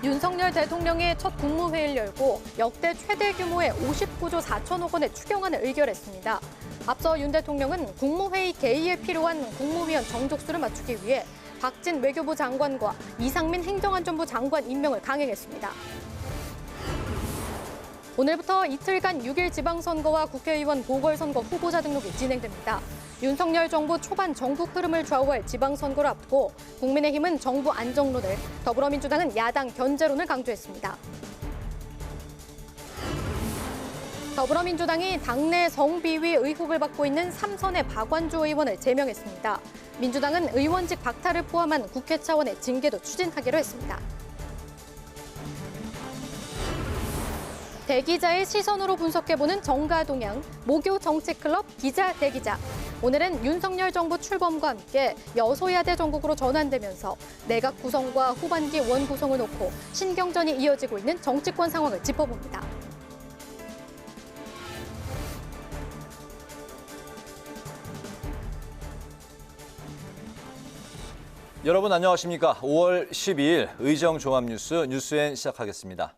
윤석열 대통령이 첫 국무회의를 열고 역대 최대 규모의 59조 4천억 원의 추경안을 의결했습니다. 앞서 윤 대통령은 국무회의 개의에 필요한 국무위원 정족수를 맞추기 위해 박진 외교부 장관과 이상민 행정안전부 장관 임명을 강행했습니다. 오늘부터 이틀간 6일 지방선거와 국회의원 보궐선거 후보자 등록이 진행됩니다. 윤석열 정부 초반 전국 흐름을 좌우할 지방선거를 앞두고 국민의힘은 정부 안정론을, 더불어민주당은 야당 견제론을 강조했습니다. 더불어민주당이 당내 성비위 의혹을 받고 있는 3선의 박완주 의원을 제명했습니다. 민주당은 의원직 박탈을 포함한 국회 차원의 징계도 추진하기로 했습니다. 대기자의 시선으로 분석해보는 정가동향, 모교 정치클럽 기자 대기자. 오늘은 윤석열 정부 출범과 함께 여소야대 전국으로 전환되면서 내각 구성과 후반기 원 구성을 놓고 신경전이 이어지고 있는 정치권 상황을 짚어봅니다. 여러분 안녕하십니까? 5월 12일 의정종합뉴스 뉴스엔 시작하겠습니다.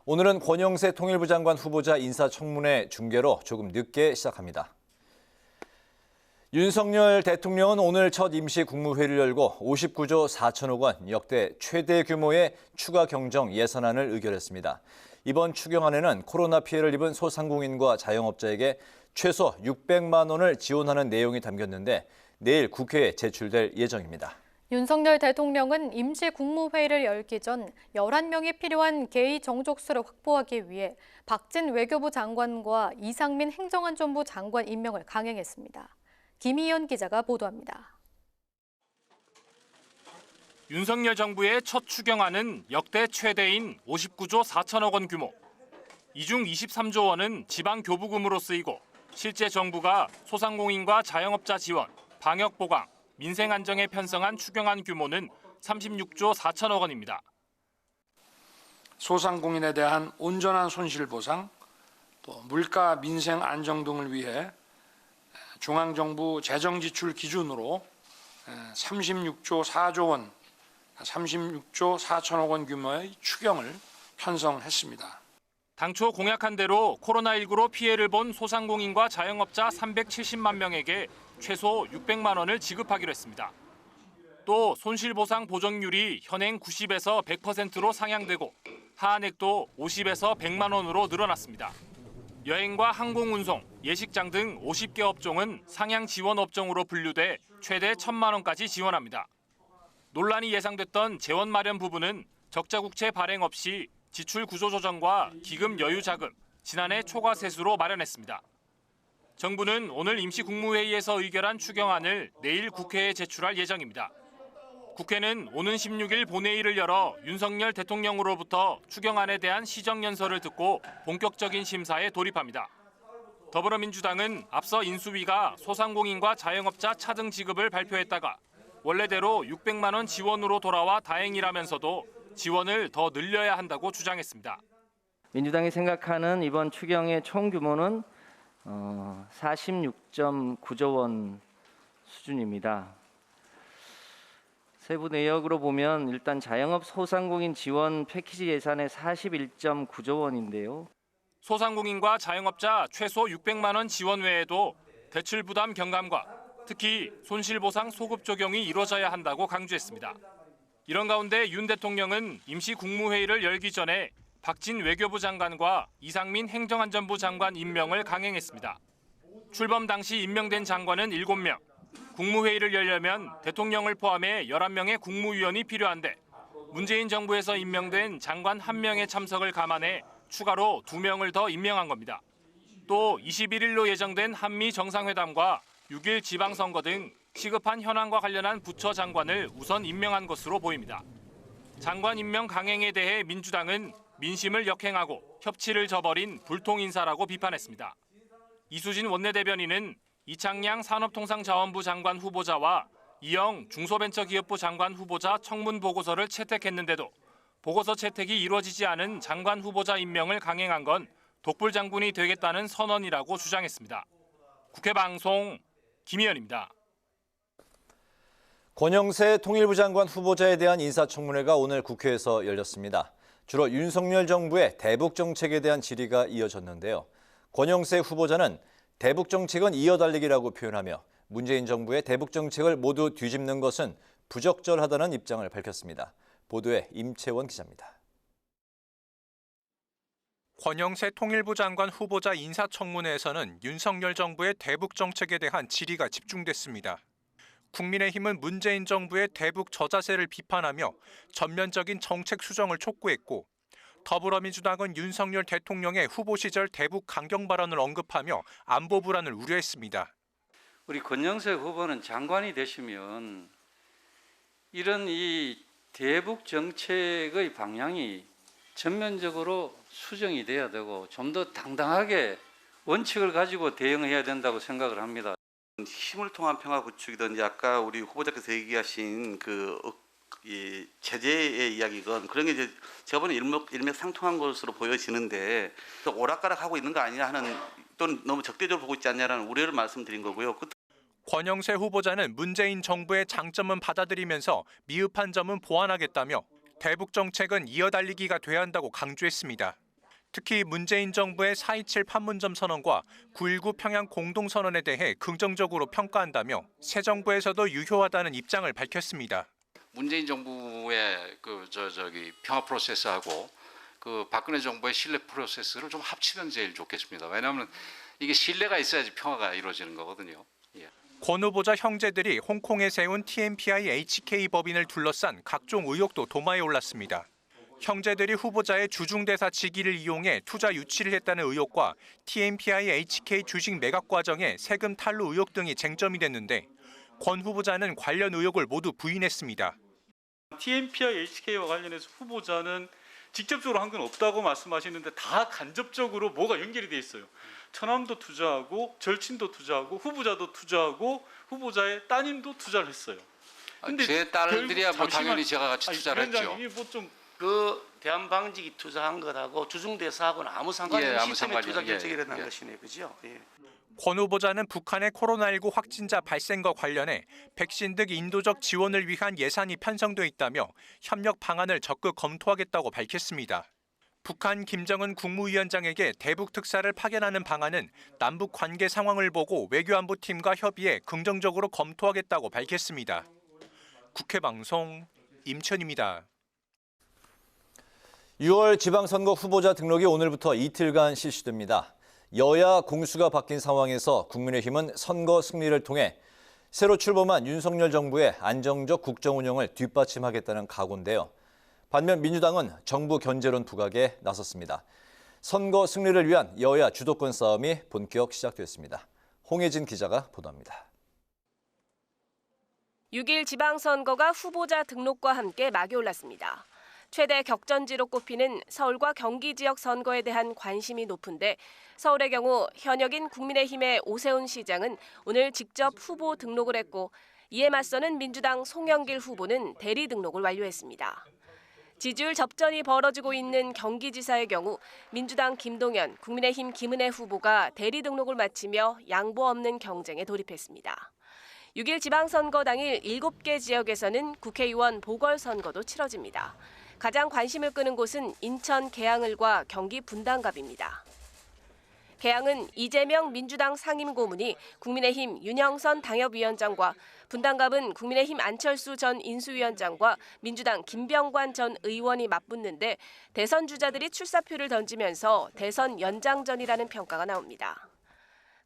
오늘은 권영세 통일부 장관 후보자 인사청문회 중계로 조금 늦게 시작합니다. 윤석열 대통령은 오늘 첫 임시 국무회의를 열고 59조 4천억 원 역대 최대 규모의 추가 경정 예산안을 의결했습니다. 이번 추경안에는 코로나 피해를 입은 소상공인과 자영업자에게 최소 600만 원을 지원하는 내용이 담겼는데 내일 국회에 제출될 예정입니다. 윤석열 대통령은 임시 국무회의를 열기 전 11명이 필요한 개의 정족수를 확보하기 위해 박진 외교부 장관과 이상민 행정안전부 장관 임명을 강행했습니다. 김희연 기자가 보도합니다. 윤석열 정부의 첫 추경안은 역대 최대인 59조 4천억 원 규모. 이 중 23조 원은 지방교부금으로 쓰이고 실제 정부가 소상공인과 자영업자 지원, 방역 보강, 민생 안정에 편성한 추경안 규모는 36조 4천억 원입니다. 소상공인에 대한 온전한 손실 보상, 또 물가 민생 안정 등을 위해 중앙정부 재정 지출 기준으로 36조 4조 원, 36조 4천억 원 규모의 추경을 편성했습니다. 당초 공약한 대로 코로나19로 피해를 본 소상공인과 자영업자 370만 명에게 최소 600만 원을 지급하기로 했습니다. 또 손실보상 보정률이 현행 90에서 100%로 상향되고 하한액도 50에서 100만 원으로 늘어났습니다. 여행과 항공운송, 예식장 등 50개 업종은 상향 지원 업종으로 분류돼 최대 1,000만 원까지 지원합니다. 논란이 예상됐던 재원 마련 부분은 적자국채 발행 없이 지출 구조 조정과 기금 여유 자금, 지난해 초과 세수로 마련했습니다. 정부는 오늘 임시 국무회의에서 의결한 추경안을 내일 국회에 제출할 예정입니다. 국회는 오는 16일 본회의를 열어 윤석열 대통령으로부터 추경안에 대한 시정연설을 듣고 본격적인 심사에 돌입합니다. 더불어민주당은 앞서 인수위가 소상공인과 자영업자 차등 지급을 발표했다가 원래대로 600만 원 지원으로 돌아와 다행이라면서도 지원을 더 늘려야 한다고 주장했습니다. 민주당이 생각하는 이번 추경의 총 규모는 46.9조 원 수준입니다. 세부 내역으로 보면 일단 자영업 소상공인 지원 패키지 예산의 41.9조 원인데요. 소상공인과 자영업자 최소 600만 원 지원 외에도 대출 부담 경감과 특히 손실보상 소급 적용이 이루어져야 한다고 강조했습니다. 이런 가운데 윤 대통령은 임시 국무회의를 열기 전에 박진 외교부 장관과 이상민 행정안전부 장관 임명을 강행했습니다. 출범 당시 임명된 장관은 7명. 국무회의를 열려면 대통령을 포함해 11명의 국무위원이 필요한데 문재인 정부에서 임명된 장관 1명의 참석을 감안해 추가로 2명을 더 임명한 겁니다. 또 21일로 예정된 한미 정상회담과 6일 지방선거 등 시급한 현안과 관련한 부처 장관을 우선 임명한 것으로 보입니다. 장관 임명 강행에 대해 민주당은 민심을 역행하고 협치를 저버린 불통 인사라고 비판했습니다. 이수진 원내대변인은 이창양 산업통상자원부 장관 후보자와 이영 중소벤처기업부 장관 후보자 청문 보고서를 채택했는데도 보고서 채택이 이루어지지 않은 장관 후보자 임명을 강행한 건 독불 장군이 되겠다는 선언이라고 주장했습니다. 국회 방송 김희연입니다. 권영세 통일부 장관 후보자에 대한 인사청문회가 오늘 국회에서 열렸습니다. 주로 윤석열 정부의 대북 정책에 대한 질의가 이어졌는데요. 권영세 후보자는 대북 정책은 이어달리기라고 표현하며 문재인 정부의 대북 정책을 모두 뒤집는 것은 부적절하다는 입장을 밝혔습니다. 보도에 임채원 기자입니다. 권영세 통일부 장관 후보자 인사청문회에서는 윤석열 정부의 대북 정책에 대한 질의가 집중됐습니다. 국민의힘은 문재인 정부의 대북 저자세를 비판하며 전면적인 정책 수정을 촉구했고, 더불어민주당은 윤석열 대통령의 후보 시절 대북 강경 발언을 언급하며 안보 불안을 우려했습니다. 우리 권영세 후보는 장관이 되시면 이런 이 대북 정책의 방향이 전면적으로 수정이 돼야 되고 좀 더 당당하게 원칙을 가지고 대응해야 된다고 생각을 합니다. 힘을 통한 평화 구축이든지 아까 우리 후보자께서 얘기하신 이 제재의 이야기건 그런 게 이제 제가 보는 일맥상통한 것으로 보여지는데 오락가락하고 있는 거 아니냐 하는 또는 너무 적대적으로 보고 있지 않냐라는 우려를 말씀드린 거고요. 권영세 후보자는 문재인 정부의 장점은 받아들이면서 미흡한 점은 보완하겠다며 대북 정책은 이어달리기가 돼야 한다고 강조했습니다. 특히 문재인 정부의 4.27 판문점 선언과 9.19 평양 공동선언에 대해 긍정적으로 평가한다며 새 정부에서도 유효하다는 입장을 밝혔습니다. 문재인 정부의 평화 프로세스하고 박근혜 정부의 신뢰 프로세스를 좀 합치면 제일 좋겠습니다. 왜냐하면 이게 신뢰가 있어야지 평화가 이루어지는 거거든요. 예. 권 후보자 형제들이 홍콩에 세운 TMPI HK 법인을 둘러싼 각종 의혹도 도마에 올랐습니다. 형제들이 후보자의 주중대사 직위를 이용해 투자 유치를 했다는 의혹과 TMPI HK 주식 매각 과정의 세금 탈루 의혹 등이 쟁점이 됐는데 권 후보자는 관련 의혹을 모두 부인했습니다. TMPI HK와 관련해서 후보자는 직접적으로 한 건 없다고 말씀하시는데 다 간접적으로 뭐가 연결이 돼 있어요. 처남도 투자하고 절친도 투자하고 후보자도 투자하고 후보자의 따님도 투자를 했어요. 근데 제 딸들이야 뭐 당연히 제가 같이 투자를 했죠. 대한방직이 투자한 거하고 주중대사하고는 아무 상관이 없는 시점에 투자 결정이 일어난 것이네요. 그죠? 예. 권 후보자는 북한의 코로나19 확진자 발생과 관련해 백신 등 인도적 지원을 위한 예산이 편성돼 있다며 협력 방안을 적극 검토하겠다고 밝혔습니다. 북한 김정은 국무위원장에게 대북 특사를 파견하는 방안은 남북 관계 상황을 보고 외교안보팀과 협의해 긍정적으로 검토하겠다고 밝혔습니다. 국회방송 임천입니다. 6월 지방선거 후보자 등록이 오늘부터 이틀간 실시됩니다. 여야 공수가 바뀐 상황에서 국민의힘은 선거 승리를 통해 새로 출범한 윤석열 정부의 안정적 국정 운영을 뒷받침하겠다는 각오인데요. 반면 민주당은 정부 견제론 부각에 나섰습니다. 선거 승리를 위한 여야 주도권 싸움이 본격 시작됐습니다. 홍혜진 기자가 보도합니다. 6일 지방선거가 후보자 등록과 함께 막이 올랐습니다. 최대 격전지로 꼽히는 서울과 경기 지역 선거에 대한 관심이 높은데 서울의 경우 현역인 국민의힘의 오세훈 시장은 오늘 직접 후보 등록을 했고 이에 맞서는 민주당 송영길 후보는 대리 등록을 완료했습니다. 지지율 접전이 벌어지고 있는 경기지사의 경우 민주당 김동연, 국민의힘 김은혜 후보가 대리 등록을 마치며 양보 없는 경쟁에 돌입했습니다. 6일 지방선거 당일 7개 지역에서는 국회의원 보궐선거도 치러집니다. 가장 관심을 끄는 곳은 인천 계양을과 경기 분당갑입니다. 계양은 이재명 민주당 상임고문이 국민의힘 윤영선 당협위원장과 분당갑은 국민의힘 안철수 전 인수위원장과 민주당 김병관 전 의원이 맞붙는데 대선 주자들이 출사표를 던지면서 대선 연장전이라는 평가가 나옵니다.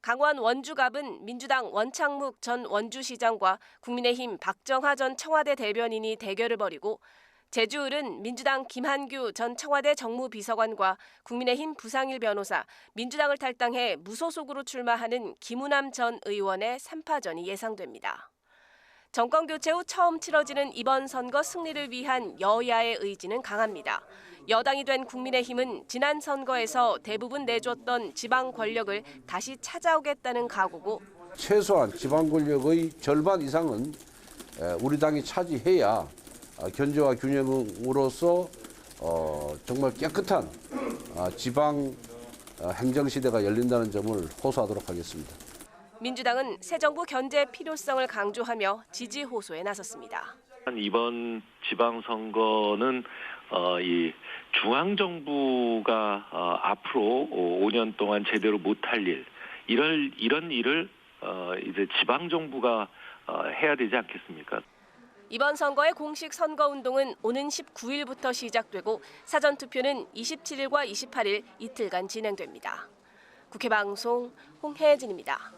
강원 원주갑은 민주당 원창묵 전 원주시장과 국민의힘 박정하 전 청와대 대변인이 대결을 벌이고 제주을은 민주당 김한규 전 청와대 정무비서관과 국민의힘 부상일 변호사, 민주당을 탈당해 무소속으로 출마하는 김우남 전 의원의 3파전이 예상됩니다. 정권 교체 후 처음 치러지는 이번 선거 승리를 위한 여야의 의지는 강합니다. 여당이 된 국민의힘은 지난 선거에서 대부분 내줬던 지방 권력을 다시 찾아오겠다는 각오고 최소한 지방 권력의 절반 이상은 우리 당이 차지해야 견제와 균형으로서 정말 깨끗한 지방 행정시대가 열린다는 점을 호소하도록 하겠습니다. 민주당은 새 정부 견제 필요성을 강조하며 지지 호소에 나섰습니다. 이번 지방선거는 이 중앙정부가 앞으로 5년 동안 제대로 못할 일, 이런 일을 이제 지방정부가 해야 되지 않겠습니까? 이번 선거의 공식 선거운동은 오는 19일부터 시작되고 사전투표는 27일과 28일 이틀간 진행됩니다. 국회방송 홍혜진입니다.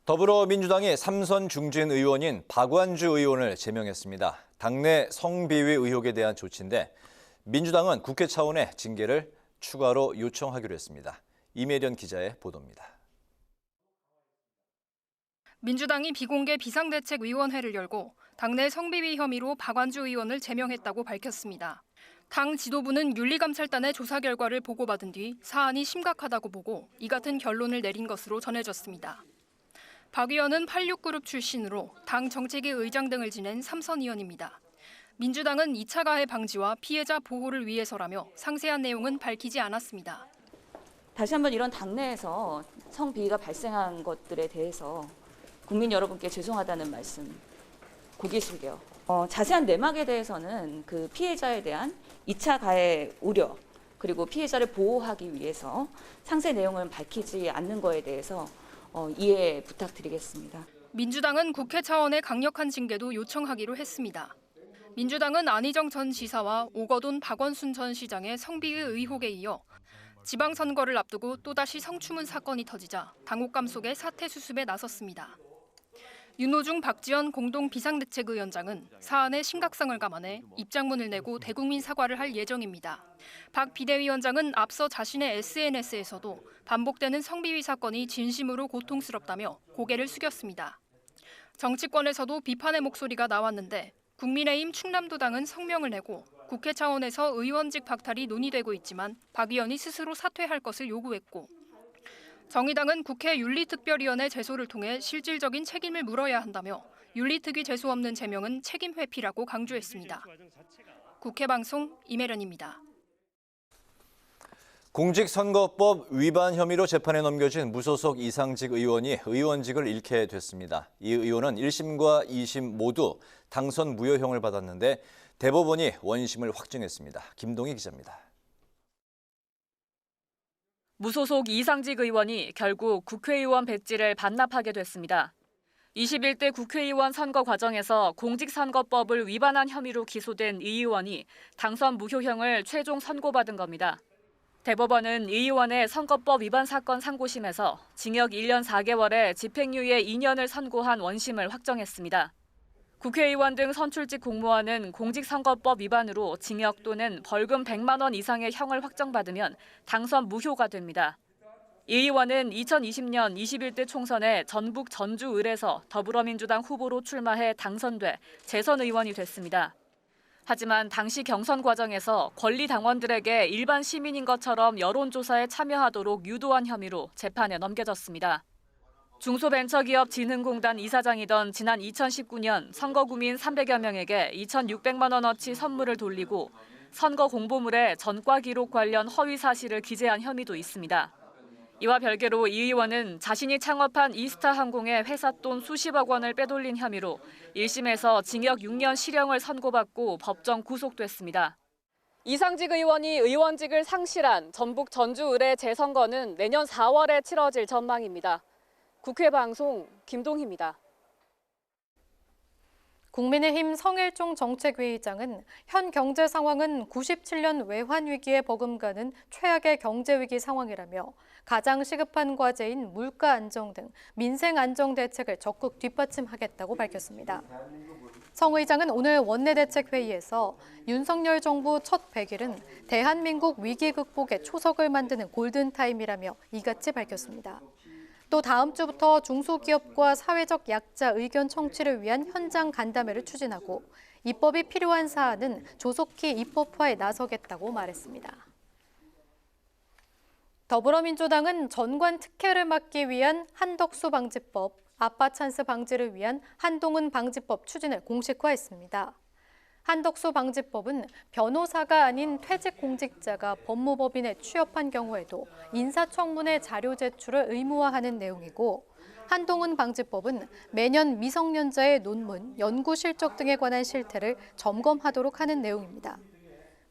더불어민주당이 삼선 중진 의원인 박완주 의원을 제명했습니다. 당내 성비위 의혹에 대한 조치인데 민주당은 국회 차원의 징계를 추가로 요청하기로 했습니다. 이매련 기자의 보도입니다. 민주당이 비공개 비상대책위원회를 열고 당내 성비위 혐의로 박완주 의원을 제명했다고 밝혔습니다. 당 지도부는 윤리감찰단의 조사 결과를 보고받은 뒤 사안이 심각하다고 보고 이 같은 결론을 내린 것으로 전해졌습니다. 박 의원은 86그룹 출신으로 당 정책위 의장 등을 지낸 삼선 의원입니다. 민주당은 2차 가해 방지와 피해자 보호를 위해서라며 상세한 내용은 밝히지 않았습니다. 다시 한번 이런 당내에서 성비위가 발생한 것들에 대해서 국민 여러분께 죄송하다는 말씀 고개 숙여. 자세한 내막에 대해서는 그 피해자에 대한 2차 가해 우려 그리고 피해자를 보호하기 위해서 상세 내용을 밝히지 않는 거에 대해서 이해 부탁드리겠습니다. 민주당은 국회 차원의 강력한 징계도 요청하기로 했습니다. 민주당은 안희정 전 지사와 오거돈 박원순 전 시장의 성비위 의혹에 이어 지방선거를 앞두고 또다시 성추문 사건이 터지자 당혹감 속에 사퇴 수습에 나섰습니다. 윤호중 박지원 공동 비상대책위원장은 사안의 심각성을 감안해 입장문을 내고 대국민 사과를 할 예정입니다. 박 비대위원장은 앞서 자신의 SNS에서도 반복되는 성비위 사건이 진심으로 고통스럽다며 고개를 숙였습니다. 정치권에서도 비판의 목소리가 나왔는데 국민의힘 충남도당은 성명을 내고 국회 차원에서 의원직 박탈이 논의되고 있지만 박 의원이 스스로 사퇴할 것을 요구했고 정의당은 국회 윤리특별위원회 제소를 통해 실질적인 책임을 물어야 한다며 윤리특위 제소 없는 제명은 책임 회피라고 강조했습니다. 국회방송 이매련입니다. 공직선거법 위반 혐의로 재판에 넘겨진 무소속 이상직 의원이 의원직을 잃게 됐습니다. 이 의원은 1심과 2심 모두 당선 무효형을 받았는데 대법원이 원심을 확정했습니다. 김동희 기자입니다. 무소속 이상직 의원이 결국 국회의원 배지를 반납하게 됐습니다. 21대 국회의원 선거 과정에서 공직선거법을 위반한 혐의로 기소된 이 의원이 당선 무효형을 최종 선고받은 겁니다. 대법원은 이 의원의 선거법 위반 사건 상고심에서 징역 1년 4개월에 집행유예 2년을 선고한 원심을 확정했습니다. 국회의원 등 선출직 공무원은 공직선거법 위반으로 징역 또는 벌금 100만 원 이상의 형을 확정받으면 당선 무효가 됩니다. 이 의원은 2020년 21대 총선에 전북 전주을에서 더불어민주당 후보로 출마해 당선돼 재선 의원이 됐습니다. 하지만 당시 경선 과정에서 권리당원들에게 일반 시민인 것처럼 여론조사에 참여하도록 유도한 혐의로 재판에 넘겨졌습니다. 중소벤처기업진흥공단 이사장이던 지난 2019년 선거구민 300여 명에게 2,600만 원어치 선물을 돌리고 선거 공보물에 전과 기록 관련 허위 사실을 기재한 혐의도 있습니다. 이와 별개로 이 의원은 자신이 창업한 이스타항공의 회사 돈 수십억 원을 빼돌린 혐의로 1심에서 징역 6년 실형을 선고받고 법정 구속됐습니다. 이상직 의원이 의원직을 상실한 전북 전주을의 재선거는 내년 4월에 치러질 전망입니다. 국회방송 김동희입니다. 국민의힘 성일종 정책위의장은 현 경제 상황은 97년 외환위기에 버금가는 최악의 경제위기 상황이라며 가장 시급한 과제인 물가 안정 등 민생 안정 대책을 적극 뒷받침하겠다고 밝혔습니다. 성 의장은 오늘 원내대책회의에서 윤석열 정부 첫 100일은 대한민국 위기 극복의 초석을 만드는 골든타임이라며 이같이 밝혔습니다. 또 다음 주부터 중소기업과 사회적 약자 의견 청취를 위한 현장 간담회를 추진하고 입법이 필요한 사안은 조속히 입법화에 나서겠다고 말했습니다. 더불어민주당은 전관 특혜를 막기 위한 한덕수 방지법, 아빠 찬스 방지를 위한 한동훈 방지법 추진을 공식화했습니다. 한덕수 방지법은 변호사가 아닌 퇴직 공직자가 법무법인에 취업한 경우에도 인사청문회 자료 제출을 의무화하는 내용이고 한동훈 방지법은 매년 미성년자의 논문, 연구 실적 등에 관한 실태를 점검하도록 하는 내용입니다.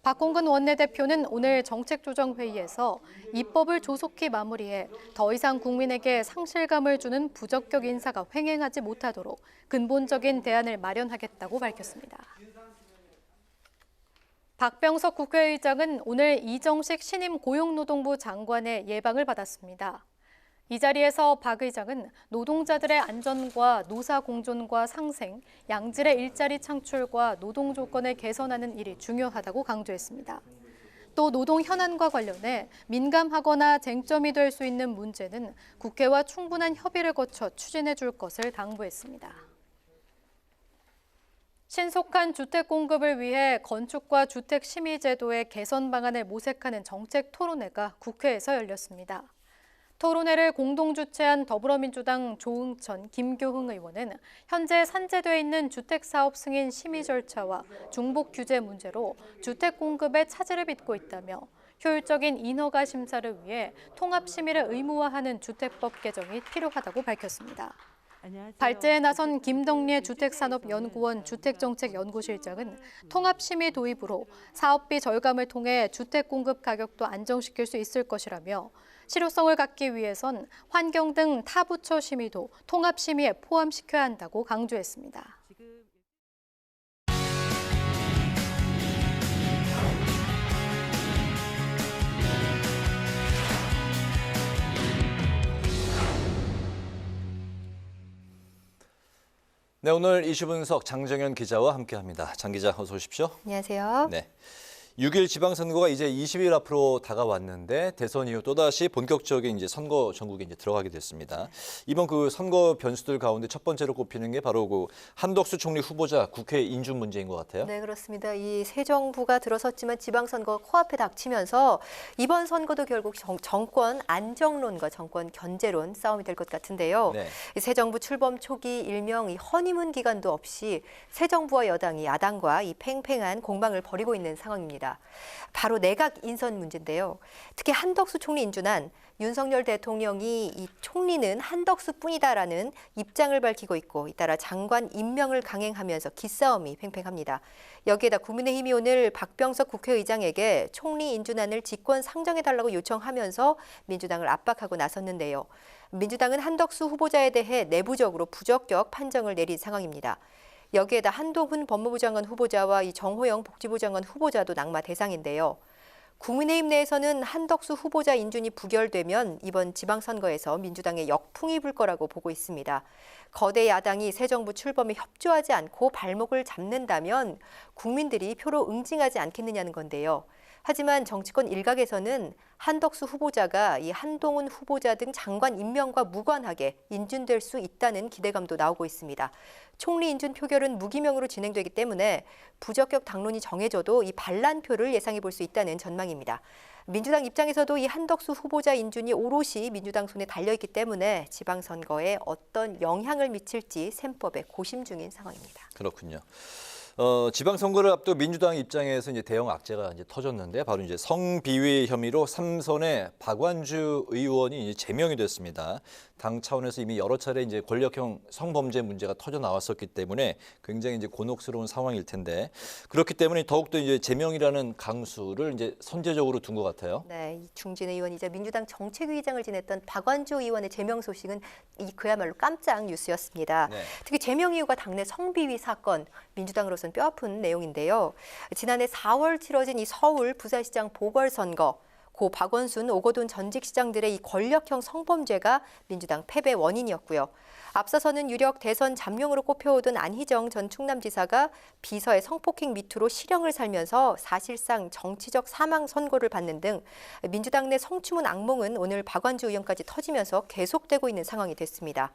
박홍근 원내대표는 오늘 정책조정회의에서 입법을 조속히 마무리해 더 이상 국민에게 상실감을 주는 부적격 인사가 횡행하지 못하도록 근본적인 대안을 마련하겠다고 밝혔습니다. 박병석 국회의장은 오늘 이정식 신임 고용노동부 장관의 예방을 받았습니다. 이 자리에서 박 의장은 노동자들의 안전과 노사 공존과 상생, 양질의 일자리 창출과 노동 조건을 개선하는 일이 중요하다고 강조했습니다. 또 노동 현안과 관련해 민감하거나 쟁점이 될 수 있는 문제는 국회와 충분한 협의를 거쳐 추진해 줄 것을 당부했습니다. 신속한 주택 공급을 위해 건축과 주택 심의 제도의 개선 방안을 모색하는 정책 토론회가 국회에서 열렸습니다. 토론회를 공동 주최한 더불어민주당 조응천, 김교흥 의원은 현재 산재되어 있는 주택사업 승인 심의 절차와 중복 규제 문제로 주택 공급에 차질을 빚고 있다며 효율적인 인허가 심사를 위해 통합 심의를 의무화하는 주택법 개정이 필요하다고 밝혔습니다. 발제에 나선 김덕례 주택산업연구원 주택정책연구실장은 통합심의 도입으로 사업비 절감을 통해 주택 공급 가격도 안정시킬 수 있을 것이라며 실효성을 갖기 위해선 환경 등 타 부처 심의도 통합심의에 포함시켜야 한다고 강조했습니다. 네, 오늘 이슈 분석 장정현 기자와 함께합니다. 장 기자, 어서 오십시오. 안녕하세요. 네. 6일 지방선거가 이제 20일 앞으로 다가왔는데 대선 이후 또다시 본격적인 이제 선거 전국에 이제 들어가게 됐습니다. 이번 그 선거 변수들 가운데 첫 번째로 꼽히는 게 바로 그 한덕수 총리 후보자 국회 인준 문제인 것 같아요. 네, 그렇습니다. 이 새 정부가 들어섰지만 지방선거가 코앞에 닥치면서 이번 선거도 결국 정권 안정론과 정권 견제론 싸움이 될 것 같은데요. 네. 새 정부 출범 초기 일명 이 허니문 기간도 없이 새 정부와 여당이 야당과 이 팽팽한 공방을 벌이고 있는 상황입니다. 바로 내각 인선 문제인데요. 특히 한덕수 총리 인준안, 윤석열 대통령이 이 총리는 한덕수뿐이다라는 입장을 밝히고 있고 잇따라 장관 임명을 강행하면서 기싸움이 팽팽합니다. 여기에다 국민의힘이 오늘 박병석 국회의장에게 총리 인준안을 직권 상정해달라고 요청하면서 민주당을 압박하고 나섰는데요. 민주당은 한덕수 후보자에 대해 내부적으로 부적격 판정을 내린 상황입니다. 여기에다 한동훈 법무부 장관 후보자와 이 정호영 복지부 장관 후보자도 낙마 대상인데요. 국민의힘 내에서는 한덕수 후보자 인준이 부결되면 이번 지방선거에서 민주당의 역풍이 불 거라고 보고 있습니다. 거대 야당이 새 정부 출범에 협조하지 않고 발목을 잡는다면 국민들이 표로 응징하지 않겠느냐는 건데요. 하지만 정치권 일각에서는 한덕수 후보자가 이 한동훈 후보자 등 장관 임명과 무관하게 인준될 수 있다는 기대감도 나오고 있습니다. 총리 인준 표결은 무기명으로 진행되기 때문에 부적격 당론이 정해져도 이 반란표를 예상해 볼 수 있다는 전망입니다. 민주당 입장에서도 이 한덕수 후보자 인준이 오롯이 민주당 손에 달려있기 때문에 지방선거에 어떤 영향을 미칠지 셈법에 고심 중인 상황입니다. 그렇군요. 지방선거를 앞두고 민주당 입장에서 이제 대형 악재가 이제 터졌는데 바로 이제 성비위 혐의로 삼선의 박완주 의원이 이제 제명이 됐습니다. 당 차원에서 이미 여러 차례 이제 권력형 성범죄 문제가 터져 나왔었기 때문에 굉장히 이제 곤혹스러운 상황일 텐데 그렇기 때문에 더욱더 이제 제명이라는 강수를 이제 선제적으로 둔 것 같아요. 네, 중진 의원이자 민주당 정책위의장을 지냈던 박완주 의원의 제명 소식은 그야말로 깜짝 뉴스였습니다. 네. 특히 제명 이유가 당내 성비위 사건, 민주당으로서는 뼈아픈 내용인데요. 지난해 4월 치러진 이 서울 부산시장 보궐선거, 고 박원순, 오거돈 전직 시장들의 이 권력형 성범죄가 민주당 패배 원인이었고요. 앞서서는 유력 대선 잠룡으로 꼽혀오던 안희정 전 충남지사가 비서의 성폭행 미투로 실형을 살면서 사실상 정치적 사망 선고를 받는 등 민주당 내 성추문 악몽은 오늘 박완주 의원까지 터지면서 계속되고 있는 상황이 됐습니다.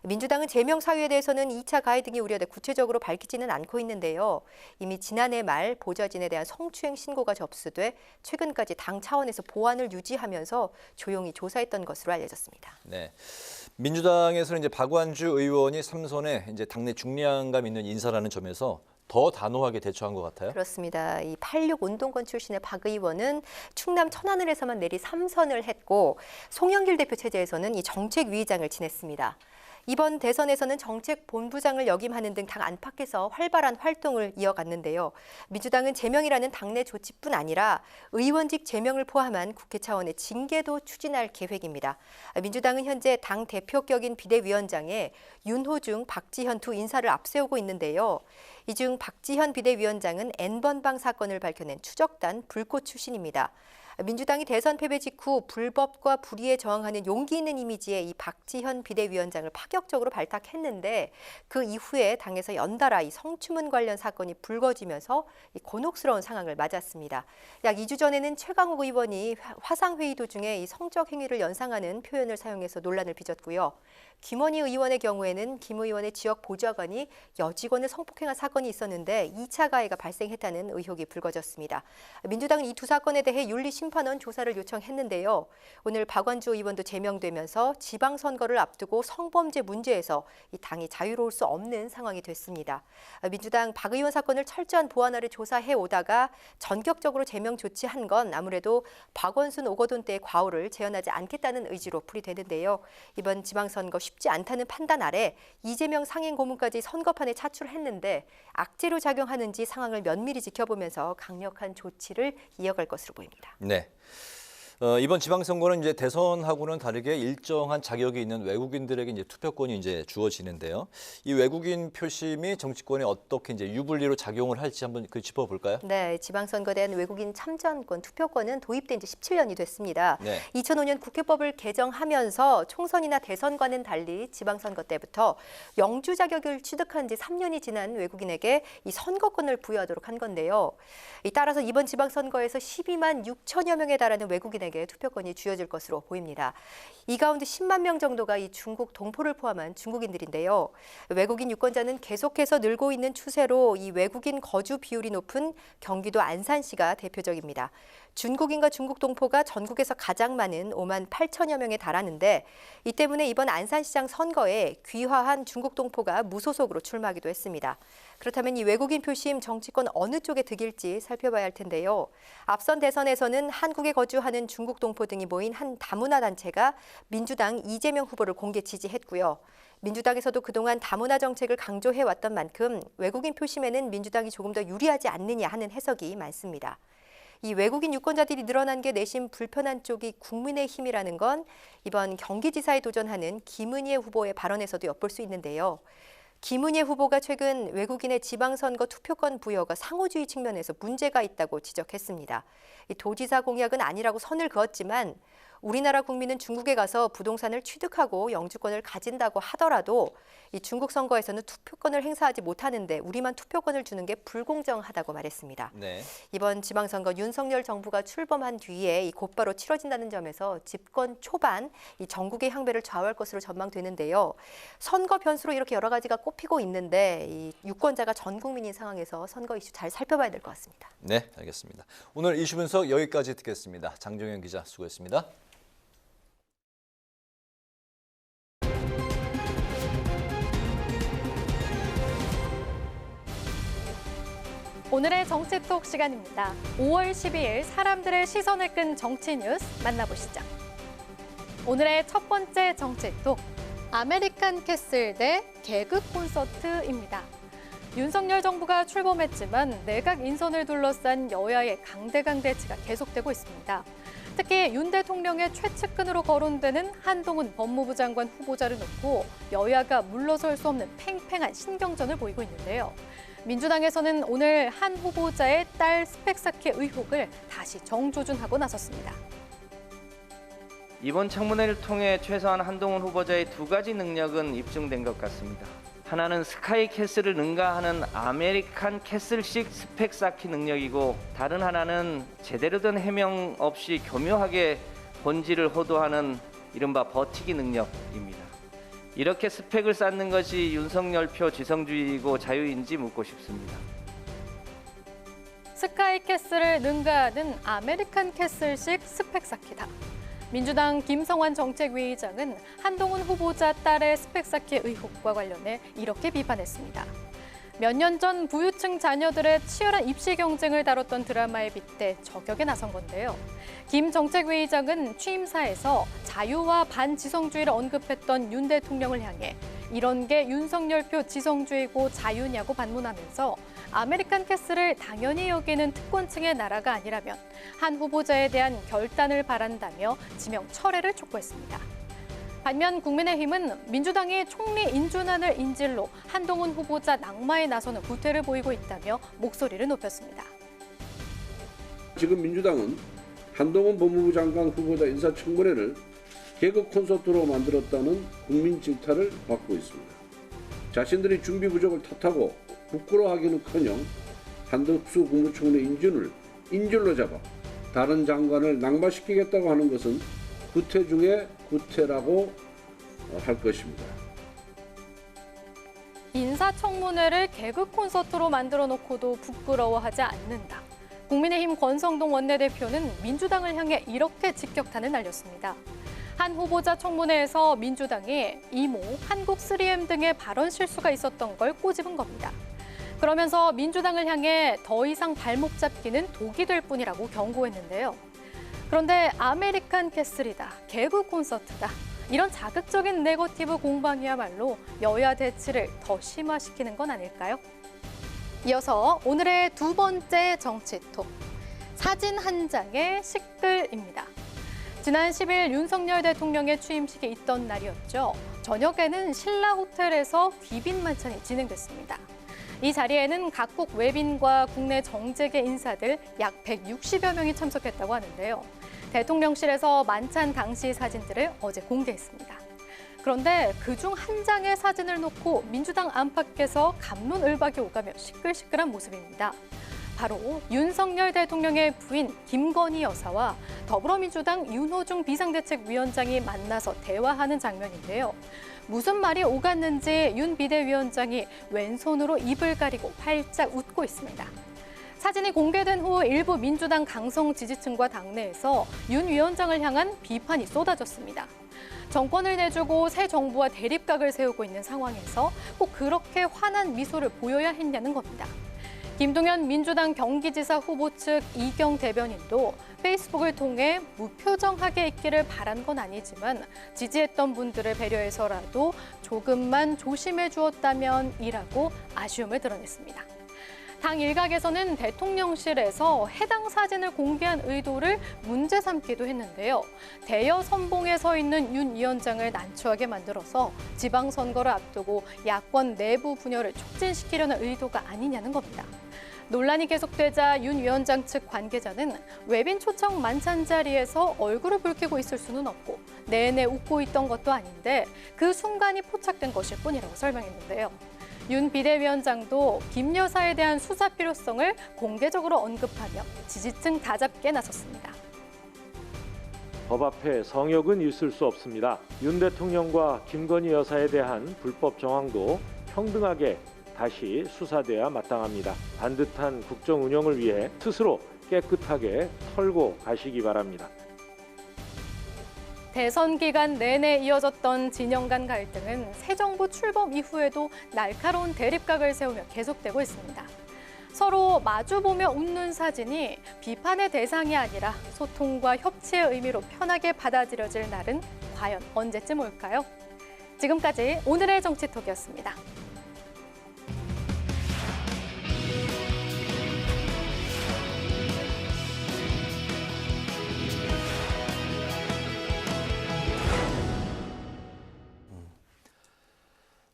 민주당은 제명 사유에 대해서는 2차 가해 등이 우려돼 구체적으로 밝히지는 않고 있는데요. 이미 지난해 말 보좌진에 대한 성추행 신고가 접수돼 최근까지 당 차원에서 보안을 유지하면서 조용히 조사했던 것으로 알려졌습니다. 네. 민주당에서는 이제 박완주 의원이 삼선에 이제 당내 중량감 있는 인사라는 점에서 더 단호하게 대처한 것 같아요. 그렇습니다. 이 86 운동권 출신의 박 의원은 충남 천안을에서만 내리 3선을 했고 송영길 대표 체제에서는 이 정책위의장을 지냈습니다. 이번 대선에서는 정책본부장을 역임하는 등 당 안팎에서 활발한 활동을 이어갔는데요. 민주당은 제명이라는 당내 조치뿐 아니라 의원직 제명을 포함한 국회 차원의 징계도 추진할 계획입니다. 민주당은 현재 당 대표격인 비대위원장에 윤호중, 박지현 두 인사를 앞세우고 있는데요. 이 중 박지현 비대위원장은 N번방 사건을 밝혀낸 추적단 불꽃 출신입니다. 민주당이 대선 패배 직후 불법과 불의에 저항하는 용기 있는 이미지의 이 박지현 비대위원장을 파격적으로 발탁했는데 그 이후에 당에서 연달아 이 성추문 관련 사건이 불거지면서 이 곤혹스러운 상황을 맞았습니다. 약 2주 전에는 최강욱 의원이 화상회의 도중에 이 성적 행위를 연상하는 표현을 사용해서 논란을 빚었고요. 김원희 의원의 경우에는 김 의원의 지역 보좌관이 여직원을 성폭행한 사건이 있었는데 2차 가해가 발생했다는 의혹이 불거졌습니다. 민주당은 이 두 사건에 대해 윤리심판원 조사를 요청했는데요. 오늘 박완주 의원도 제명되면서 지방선거를 앞두고 성범죄 문제에서 이 당이 자유로울 수 없는 상황이 됐습니다. 민주당 박 의원 사건을 철저한 보안 아래 조사해 오다가 전격적으로 제명 조치한 건 아무래도 박원순 오거돈 때의 과오를 재현하지 않겠다는 의지로 풀이되는데요. 이번 지방선거 쉽지 않다는 판단 아래 이재명 상임 고문까지 선거판에 차출했는데 악재로 작용하는지 상황을 면밀히 지켜보면서 강력한 조치를 이어갈 것으로 보입니다. 네. 이번 지방선거는 이제 대선하고는 다르게 일정한 자격이 있는 외국인들에게 이제 투표권이 이제 주어지는데요. 이 외국인 표심이 정치권에 어떻게 이제 유불리로 작용을 할지 한번 짚어볼까요? 네, 지방선거에 대한 외국인 참전권, 투표권은 도입된 지 17년이 됐습니다. 네. 2005년 국회법을 개정하면서 총선이나 대선과는 달리 지방선거 때부터 영주 자격을 취득한 지 3년이 지난 외국인에게 이 선거권을 부여하도록 한 건데요. 따라서 이번 지방선거에서 12만 6천여 명에 달하는 외국인에게 투표권이 주어질 것으로 보입니다. 이 가운데 10만 명 정도가 이 중국 동포를 포함한 중국인들인데요. 외국인 유권자는 계속해서 늘고 있는 추세로 이 외국인 거주 비율이 높은 경기도 안산시가 대표적입니다. 중국인과 중국 동포가 전국에서 가장 많은 5만 8천여 명에 달하는데 이 때문에 이번 안산시장 선거에 귀화한 중국 동포가 무소속으로 출마하기도 했습니다. 그렇다면 이 외국인 표심 정치권 어느 쪽에 득일지 살펴봐야 할 텐데요. 앞선 대선에서는 한국에 거주하는 중국 동포 등이 모인 한 다문화 단체가 민주당 이재명 후보를 공개 지지했고요. 민주당에서도 그동안 다문화 정책을 강조해왔던 만큼 외국인 표심에는 민주당이 조금 더 유리하지 않느냐 하는 해석이 많습니다. 이 외국인 유권자들이 늘어난 게 내심 불편한 쪽이 국민의힘이라는 건 이번 경기지사에 도전하는 김은혜 후보의 발언에서도 엿볼 수 있는데요. 김은혜 후보가 최근 외국인의 지방선거 투표권 부여가 상호주의 측면에서 문제가 있다고 지적했습니다. 이 도지사 공약은 아니라고 선을 그었지만 우리나라 국민은 중국에 가서 부동산을 취득하고 영주권을 가진다고 하더라도 이 중국 선거에서는 투표권을 행사하지 못하는데 우리만 투표권을 주는 게 불공정하다고 말했습니다. 네. 이번 지방선거 윤석열 정부가 출범한 뒤에 이 곧바로 치러진다는 점에서 집권 초반 이 전국의 향배를 좌우할 것으로 전망되는데요. 선거 변수로 이렇게 여러 가지가 꼽히고 있는데 이 유권자가 전 국민인 상황에서 선거 이슈 잘 살펴봐야 될 것 같습니다. 네, 알겠습니다. 오늘 이슈 분석 여기까지 듣겠습니다. 장정현 기자 수고했습니다. 오늘의 정치톡 시간입니다. 5월 12일 사람들의 시선을 끈 정치 뉴스 만나보시죠. 오늘의 첫 번째 정치톡, 아메리칸 캐슬 대 개그 콘서트입니다. 윤석열 정부가 출범했지만 내각 인선을 둘러싼 여야의 강대강 대치가 계속되고 있습니다. 특히 윤 대통령의 최측근으로 거론되는 한동훈 법무부 장관 후보자를 놓고 여야가 물러설 수 없는 팽팽한 신경전을 보이고 있는데요. 민주당에서는 오늘 한 후보자의 딸 스펙 쌓기 의혹을 다시 정조준하고 나섰습니다. 이번 청문회를 통해 최소한 한동훈 후보자의 두 가지 능력은 입증된 것 같습니다. 하나는 스카이 캐슬을 능가하는 아메리칸 캐슬식 스펙 쌓기 능력이고, 다른 하나는 제대로 된 해명 없이 교묘하게 본질을 호도하는 이른바 버티기 능력입니다. 이렇게 스펙을 쌓는 것이 윤석열표 지성주의이고 자유인지 묻고 싶습니다. 스카이 캐슬을 능가하는 아메리칸 캐슬식 스펙 쌓기다. 민주당 김성환 정책위의장은 한동훈 후보자 딸의 스펙 쌓기 의혹과 관련해 이렇게 비판했습니다. 몇 년 전 부유층 자녀들의 치열한 입시 경쟁을 다뤘던 드라마에 빗대 저격에 나선 건데요. 김 정책위의장은 취임사에서 자유와 반지성주의를 언급했던 윤 대통령을 향해 이런 게 윤석열표 지성주의고 자유냐고 반문하면서 아메리칸 캐슬을 당연히 여기는 특권층의 나라가 아니라면 한 후보자에 대한 결단을 바란다며 지명 철회를 촉구했습니다. 반면 국민의힘은 민주당이 총리 인준안을 인질로 한동훈 후보자 낙마에 나서는 구태를 보이고 있다며 목소리를 높였습니다. 지금 민주당은 한동훈 법무부 장관 후보자 인사청문회를 개그 콘서트로 만들었다는 국민 질타를 받고 있습니다. 자신들이 준비 부족을 탓하고 부끄러워하기는커녕 한덕수 국무총리 인준을 인질로 잡아 다른 장관을 낙마시키겠다고 하는 것은 구태 중에 구태라고 할 것입니다. 인사청문회를 개그 콘서트로 만들어 놓고도 부끄러워하지 않는다. 국민의힘 권성동 원내대표는 민주당을 향해 이렇게 직격탄을 날렸습니다. 한 후보자 청문회에서 민주당이 이모, 한국 3M 등의 발언 실수가 있었던 걸 꼬집은 겁니다. 그러면서 민주당을 향해 더 이상 발목 잡기는 독이 될 뿐이라고 경고했는데요. 그런데 아메리칸 캐슬이다, 개그 콘서트다, 이런 자극적인 네거티브 공방이야말로 여야 대치를 더 심화시키는 건 아닐까요? 이어서 오늘의 두 번째 정치톡, 사진 한 장의 시끌입니다. 지난 10일 윤석열 대통령의 취임식이 있던 날이었죠. 저녁에는 신라 호텔에서 귀빈 만찬이 진행됐습니다. 이 자리에는 각국 외빈과 국내 정재계 인사들 약 160여 명이 참석했다고 하는데요. 대통령실에서 만찬 당시 사진들을 어제 공개했습니다. 그런데 그중 한 장의 사진을 놓고 민주당 안팎에서 갑론을박이 오가며 시끌시끌한 모습입니다. 바로 윤석열 대통령의 부인 김건희 여사와 더불어민주당 윤호중 비상대책위원장이 만나서 대화하는 장면인데요. 무슨 말이 오갔는지 윤 비대위원장이 왼손으로 입을 가리고 활짝 웃고 있습니다. 사진이 공개된 후 일부 민주당 강성 지지층과 당내에서 윤 위원장을 향한 비판이 쏟아졌습니다. 정권을 내주고 새 정부와 대립각을 세우고 있는 상황에서 꼭 그렇게 환한 미소를 보여야 했냐는 겁니다. 김동연 민주당 경기지사 후보 측 이경 대변인도 페이스북을 통해 무표정하게 있기를 바란 건 아니지만 지지했던 분들을 배려해서라도 조금만 조심해 주었다면 이라고 아쉬움을 드러냈습니다. 당 일각에서는 대통령실에서 해당 사진을 공개한 의도를 문제 삼기도 했는데요. 대여 선봉에 서 있는 윤 위원장을 난처하게 만들어서 지방선거를 앞두고 야권 내부 분열을 촉진시키려는 의도가 아니냐는 겁니다. 논란이 계속되자 윤 위원장 측 관계자는 외빈 초청 만찬 자리에서 얼굴을 붉히고 있을 수는 없고 내내 웃고 있던 것도 아닌데 그 순간이 포착된 것일 뿐이라고 설명했는데요. 윤 비대위원장도 김 여사에 대한 수사 필요성을 공개적으로 언급하며 지지층 다잡기에 나섰습니다. 법 앞에 성역은 있을 수 없습니다. 윤 대통령과 김건희 여사에 대한 불법 정황도 평등하게 다시 수사돼야 마땅합니다. 반듯한 국정 운영을 위해 스스로 깨끗하게 털고 가시기 바랍니다. 대선 기간 내내 이어졌던 진영 간 갈등은 새 정부 출범 이후에도 날카로운 대립각을 세우며 계속되고 있습니다. 서로 마주보며 웃는 사진이 비판의 대상이 아니라 소통과 협치의 의미로 편하게 받아들여질 날은 과연 언제쯤 올까요? 지금까지 오늘의 정치톡이었습니다.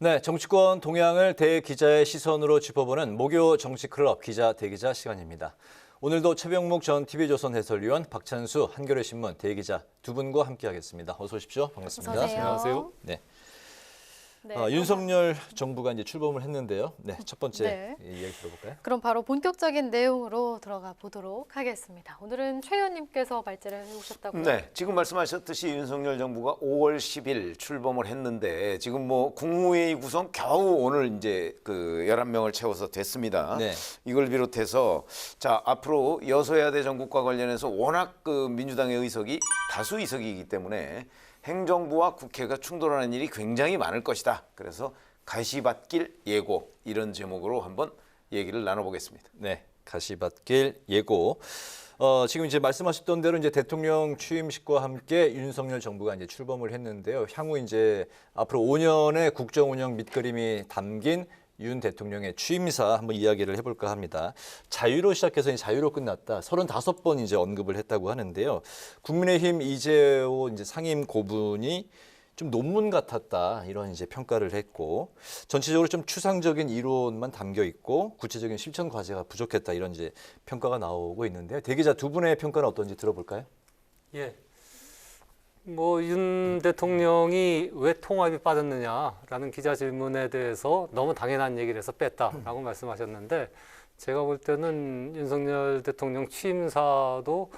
네, 정치권 동향을 대기자의 시선으로 짚어보는 목요 정치클럽 기자 대기자 시간입니다. 오늘도 최병묵 전 TV조선 해설위원, 박찬수 한겨레신문 대기자 두 분과 함께하겠습니다. 어서 오십시오. 반갑습니다. 어서 오세요. 안녕하세요. 네. 윤석열 정부가 이제 출범을 했는데요. 네, 첫 번째 이야기 들어볼까요? 그럼 바로 본격적인 내용으로 들어가 보도록 하겠습니다. 오늘은 최 의원님께서 발제를 해오셨다고요? 네, 지금 말씀하셨듯이 윤석열 정부가 5월 10일 출범을 했는데 지금 뭐 국무회의 구성 겨우 오늘 이제 그 11명을 채워서 됐습니다. 네. 이걸 비롯해서 자 앞으로 여소야대 정국과 관련해서 워낙 그 민주당의 의석이 다수 의석이기 때문에 행정부와 국회가 충돌하는 일이 굉장히 많을 것이다. 그래서 가시밭길 예고 이런 제목으로 한번 얘기를 나눠보겠습니다. 네, 가시밭길 예고. 지금 이제 말씀하셨던 대로 이제 대통령 취임식과 함께 윤석열 정부가 이제 출범을 했는데요. 향후 이제 앞으로 5년의 국정 운영 밑그림이 담긴 윤 대통령의 취임사 한번 이야기를 해볼까 합니다. 자유로 시작해서 자유로 끝났다. 35번 이제 언급을 했다고 하는데요. 국민의힘 이재호 이제 상임 고분이 좀 논문 같았다 이런 이제 평가를 했고 전체적으로 좀 추상적인 이론만 담겨 있고 구체적인 실천 과제가 부족했다 이런 이제 평가가 나오고 있는데요. 대기자 두 분의 평가는 어떤지 들어볼까요? 예. 뭐 윤 대통령이 왜 통합이 빠졌느냐라는 기자 질문에 대해서 너무 당연한 얘기를 해서 뺐다라고 말씀하셨는데 제가 볼 때는 윤석열 대통령 취임사도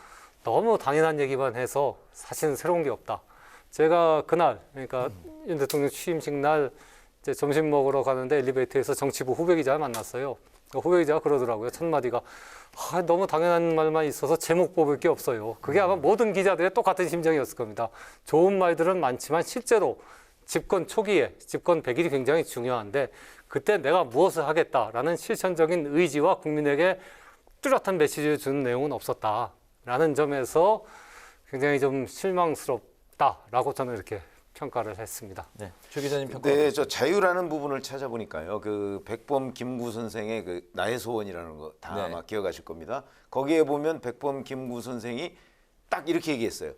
너무 당연한 얘기만 해서 사실은 새로운 게 없다. 제가 그날 그러니까 윤 대통령 취임식 날 이제 점심 먹으러 가는데 엘리베이터에서 정치부 후배 기자를 만났어요. 후배 기자가 그러더라고요. 첫 마디가 너무 당연한 말만 있어서 제목 뽑을 게 없어요. 그게 아마 모든 기자들의 똑같은 심정이었을 겁니다. 좋은 말들은 많지만 실제로 집권 초기에 집권 100일이 굉장히 중요한데 그때 내가 무엇을 하겠다라는 실천적인 의지와 국민에게 뚜렷한 메시지를 주는 내용은 없었다라는 점에서 굉장히 좀 실망스럽다라고 저는 이렇게 평가를 했습니다. 네, 최 기자님 평가. 네, 저 자유라는 부분을 찾아보니까요. 그 백범 김구 선생의 그 나의 소원이라는 거 다 네. 아마 기억하실 겁니다. 거기에 보면 백범 김구 선생이 딱 이렇게 얘기했어요.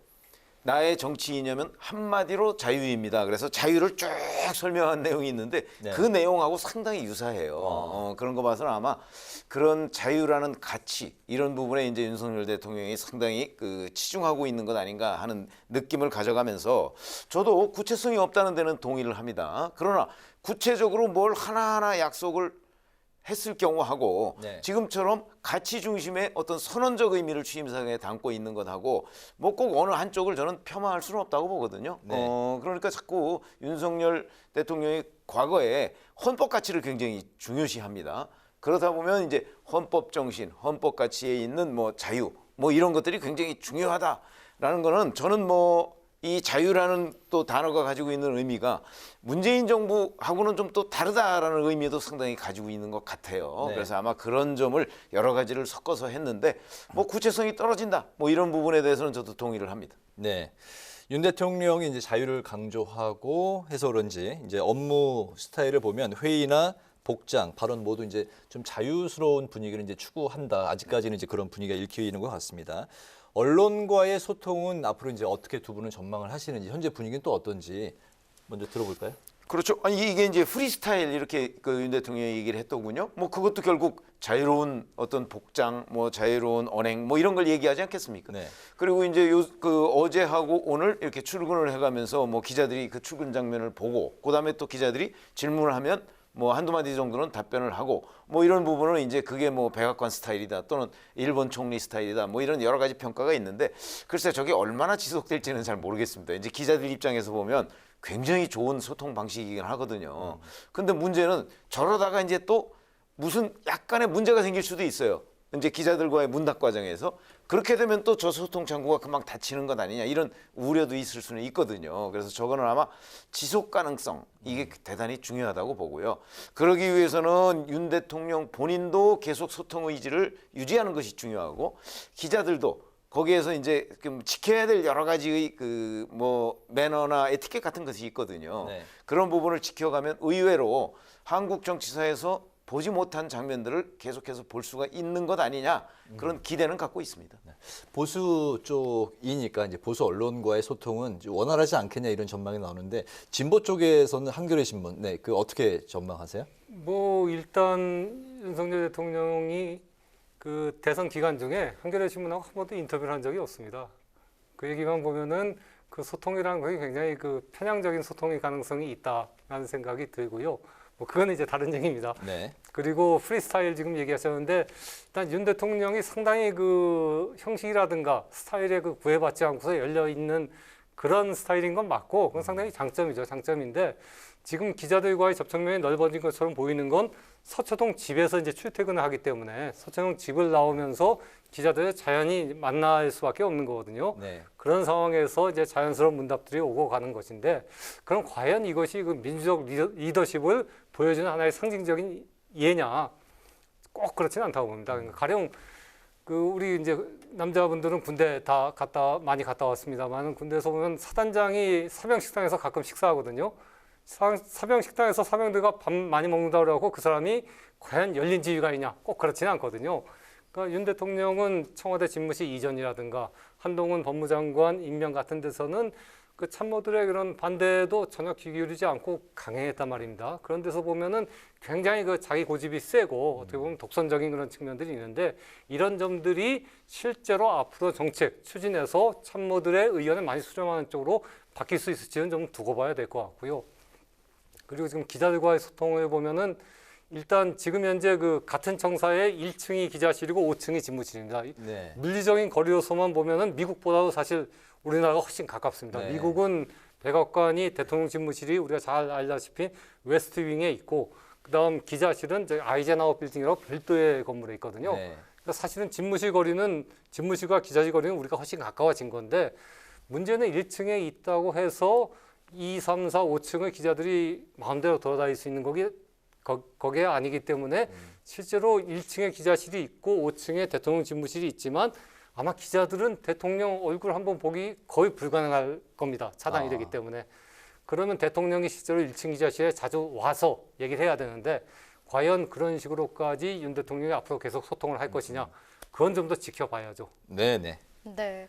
나의 정치 이념은 한마디로 자유입니다. 그래서 자유를 쭉 설명한 내용이 있는데 네. 그 내용하고 상당히 유사해요. 그런 거 봐서는 아마 그런 자유라는 가치 이런 부분에 이제 윤석열 대통령이 상당히 그 치중하고 있는 것 아닌가 하는 느낌을 가져가면서 저도 구체성이 없다는 데는 동의를 합니다. 그러나 구체적으로 뭘 하나하나 약속을 했을 경우하고 네. 지금처럼 가치 중심의 어떤 선언적 의미를 취임사에 담고 있는 것하고 뭐 꼭 어느 한쪽을 저는 폄하할 수는 없다고 보거든요. 네. 그러니까 자꾸 윤석열 대통령이 과거에 헌법 가치를 굉장히 중요시합니다. 그러다 보면 이제 헌법 정신, 헌법 가치에 있는 뭐 자유, 뭐 이런 것들이 굉장히 중요하다라는 거는 저는 뭐 이 자유라는 또 단어가 가지고 있는 의미가 문재인 정부하고는 좀 또 다르다라는 의미도 상당히 가지고 있는 것 같아요. 네. 그래서 아마 그런 점을 여러 가지를 섞어서 했는데 뭐 구체성이 떨어진다 뭐 이런 부분에 대해서는 저도 동의를 합니다. 네. 윤 대통령이 이제 자유를 강조하고 해서 그런지 이제 업무 스타일을 보면 회의나 복장, 발언 모두 이제 좀 자유스러운 분위기를 이제 추구한다. 아직까지는 이제 그런 분위기가 읽히는 것 같습니다. 언론과의 소통은 앞으로 이제 어떻게 두 분은 전망을 하시는지 현재 분위기는 또 어떤지 먼저 들어볼까요? 그렇죠. 아니 이게 이제 프리스타일 이렇게 그 윤 대통령이 얘기를 했더군요. 뭐 그것도 결국 자유로운 어떤 복장, 뭐 자유로운 언행, 뭐 이런 걸 얘기하지 않겠습니까? 네. 그리고 이제 그 어제하고 오늘 이렇게 출근을 해가면서 뭐 기자들이 그 출근 장면을 보고, 그다음에 또 기자들이 질문을 하면 뭐 한두 마디 정도는 답변을 하고, 뭐 이런 부분은 이제 그게 뭐 백악관 스타일이다 또는 일본 총리 스타일이다 뭐 이런 여러 가지 평가가 있는데 글쎄 저게 얼마나 지속될지는 잘 모르겠습니다. 이제 기자들 입장에서 보면 굉장히 좋은 소통 방식이긴 하거든요. 근데 문제는 저러다가 이제 또 무슨 약간의 문제가 생길 수도 있어요. 이제 기자들과의 문답 과정에서 그렇게 되면 또 저 소통 창구가 금방 닫히는 것 아니냐 이런 우려도 있을 수는 있거든요. 그래서 저거는 아마 지속 가능성 이게 대단히 중요하다고 보고요. 그러기 위해서는 윤 대통령 본인도 계속 소통 의지를 유지하는 것이 중요하고 기자들도 거기에서 이제 지켜야 될 여러 가지의 그 뭐 매너나 에티켓 같은 것이 있거든요. 네. 그런 부분을 지켜가면 의외로 한국 정치사에서 보지 못한 장면들을 계속해서 볼 수가 있는 것 아니냐 그런 기대는 갖고 있습니다. 보수 쪽이니까 이제 보수 언론과의 소통은 원활하지 않겠냐 이런 전망이 나오는데 진보 쪽에서는 한겨레 신문, 네, 그 어떻게 전망하세요? 뭐 일단 윤석열 대통령이 그 대선 기간 중에 한겨레 신문하고 한 번도 인터뷰를 한 적이 없습니다. 그 얘기만 보면은 그 소통이라는 것이 굉장히 그 편향적인 소통의 가능성이 있다라는 생각이 들고요. 뭐 그건 이제 다른 얘기입니다. 네. 그리고 프리스타일 지금 얘기하셨는데 일단 윤 대통령이 상당히 그 형식이라든가 스타일에 그 구애받지 않고서 열려 있는 그런 스타일인 건 맞고 그건 상당히 장점이죠. 장점인데 지금 기자들과의 접촉면이 넓어진 것처럼 보이는 건 서초동 집에서 이제 출퇴근을 하기 때문에 서초동 집을 나오면서 기자들을 자연히 만날 수밖에 없는 거거든요. 네. 그런 상황에서 이제 자연스러운 문답들이 오고 가는 것인데 그럼 과연 이것이 그 민주적 리더십을 보여주는 하나의 상징적인 예냐? 꼭 그렇지는 않다고 봅니다. 그러니까 가령 그 우리 이제 남자분들은 군대 다 많이 갔다 왔습니다만 군대에서 보면 사단장이 사병 식당에서 가끔 식사하거든요. 사병 식당에서 사병들과 밥 많이 먹는다고 그러고 그 사람이 과연 열린 지휘관이냐? 꼭 그렇지는 않거든요. 그러니까 윤 대통령은 청와대 집무실 이전이라든가 한동훈 법무장관 임명 같은 데서는 그 참모들의 그런 반대도 전혀 귀 기울이지 않고 강행했단 말입니다. 그런 데서 보면은 굉장히 그 자기 고집이 세고 어떻게 보면 독선적인 그런 측면들이 있는데 이런 점들이 실제로 앞으로 정책 추진해서 참모들의 의견을 많이 수렴하는 쪽으로 바뀔 수 있을지는 좀 두고 봐야 될 것 같고요. 그리고 지금 기자들과의 소통을 보면은 일단 지금 현재 그 같은 청사의 1층이 기자실이고 5층이 집무실입니다. 네. 물리적인 거리로서만 보면은 미국보다도 사실 우리나라가 훨씬 가깝습니다. 네. 미국은 백악관이 대통령 집무실이 우리가 잘 알다시피 웨스트 윙에 있고 그다음 기자실은 저희 아이젠하워 빌딩이라고 별도의 건물에 있거든요. 네. 그러니까 사실은 집무실과 기자실 거리는 우리가 훨씬 가까워진 건데 문제는 1층에 있다고 해서 2, 3, 4, 5층의 기자들이 마음대로 돌아다닐 수 있는 거기에 아니기 때문에 실제로 1층에 기자실이 있고 5층에 대통령 집무실이 있지만 아마 기자들은 대통령 얼굴 한번 보기 거의 불가능할 겁니다. 차단이 되기 때문에. 그러면 대통령이 실제로 1층 기자실에 자주 와서 얘기를 해야 되는데 과연 그런 식으로까지 윤 대통령이 앞으로 계속 소통을 할 것이냐. 그건 좀 더 지켜봐야죠. 네네. 네.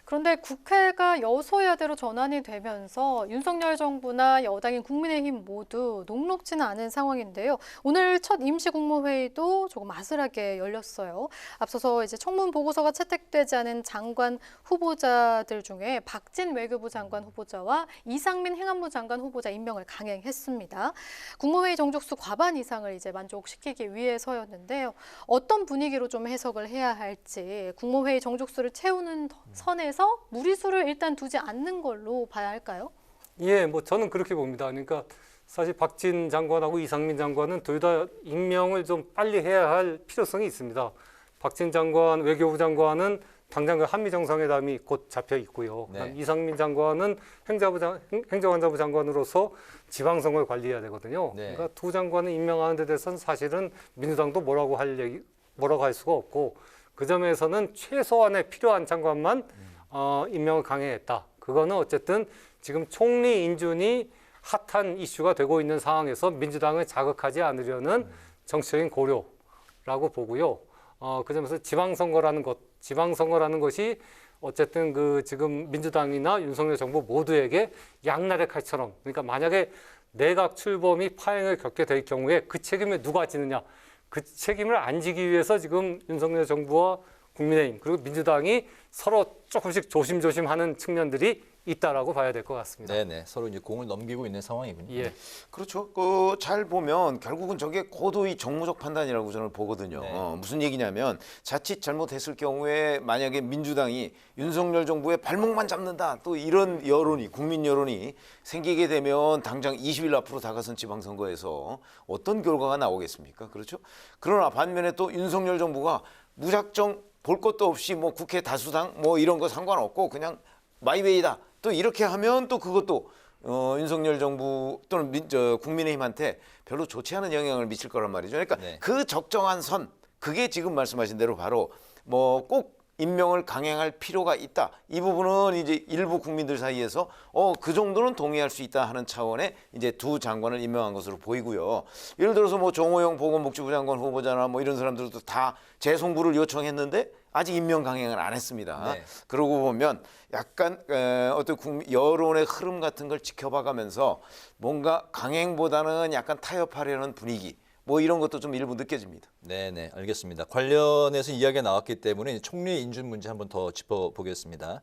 그런데 국회가 여소야대로 전환이 되면서 윤석열 정부나 여당인 국민의힘 모두 녹록지는 않은 상황인데요. 오늘 첫 임시국무회의도 조금 아슬하게 열렸어요. 앞서서 이제 청문 보고서가 채택되지 않은 장관 후보자들 중에 박진 외교부 장관 후보자와 이상민 행안부 장관 후보자 임명을 강행했습니다. 국무회의 정족수 과반 이상을 이제 만족시키기 위해서였는데요. 어떤 분위기로 좀 해석을 해야 할지 국무회의 정족수를 채우는 선에서 무리수를 일단 두지 않는 걸로 봐야 할까요? 예, 뭐 저는 그렇게 봅니다. 그러니까 사실 박진 장관하고 이상민 장관은 둘 다 임명을 좀 빨리 해야 할 필요성이 있습니다. 박진 장관, 외교부 장관은 당장 그 한미 정상회담이 곧 잡혀 있고요. 네. 이상민 장관은 행정안전부 장관으로서 지방선거를 관리해야 되거든요. 네. 그러니까 두 장관을 임명하는 데 대해서는 사실은 민주당도 뭐라고 할 수가 없고 그 점에서는 최소한의 필요한 장관만 임명을 강행했다. 그거는 어쨌든 지금 총리 인준이 핫한 이슈가 되고 있는 상황에서 민주당을 자극하지 않으려는 정치적인 고려라고 보고요. 그 점에서 지방선거라는 것이 어쨌든 그 지금 민주당이나 윤석열 정부 모두에게 양날의 칼처럼 그러니까 만약에 내각 출범이 파행을 겪게 될 경우에 그 책임을 누가 지느냐. 그 책임을 안 지기 위해서 지금 윤석열 정부와 국민의힘 그리고 민주당이 서로 조금씩 조심조심하는 측면들이 있다라고 봐야 될 것 같습니다. 네네. 서로 이제 공을 넘기고 있는 상황이군요. 예. 그렇죠. 잘 보면 결국은 저게 고도의 정무적 판단이라고 저는 보거든요. 네. 무슨 얘기냐면 자칫 잘못했을 경우에 만약에 민주당이 윤석열 정부의 발목만 잡는다 또 이런 여론이 국민 여론이 생기게 되면 당장 20일 앞으로 다가선 지방선거에서 어떤 결과가 나오겠습니까? 그렇죠. 그러나 반면에 또 윤석열 정부가 무작정 볼 것도 없이 뭐 국회 다수당 뭐 이런 거 상관없고 그냥 마이웨이다. 또 이렇게 하면 또 그것도 윤석열 정부 또는 국민의힘한테 별로 좋지 않은 영향을 미칠 거란 말이죠. 그러니까 네. 그 적정한 선, 그게 지금 말씀하신 대로 바로 뭐 꼭 임명을 강행할 필요가 있다. 이 부분은 이제 일부 국민들 사이에서 그 정도는 동의할 수 있다 하는 차원의 이제 두 장관을 임명한 것으로 보이고요. 예를 들어서 뭐 정호영 보건복지부 장관 후보자나 뭐 이런 사람들도 다 재송부를 요청했는데 아직 임명 강행을 안 했습니다. 네. 그러고 보면 약간 어떤 여론의 흐름 같은 걸 지켜봐가면서 뭔가 강행보다는 약간 타협하려는 분위기 뭐 이런 것도 좀 일부 느껴집니다. 네네, 알겠습니다. 관련해서 이야기가 나왔기 때문에 총리 인준 문제 한번 더 짚어보겠습니다.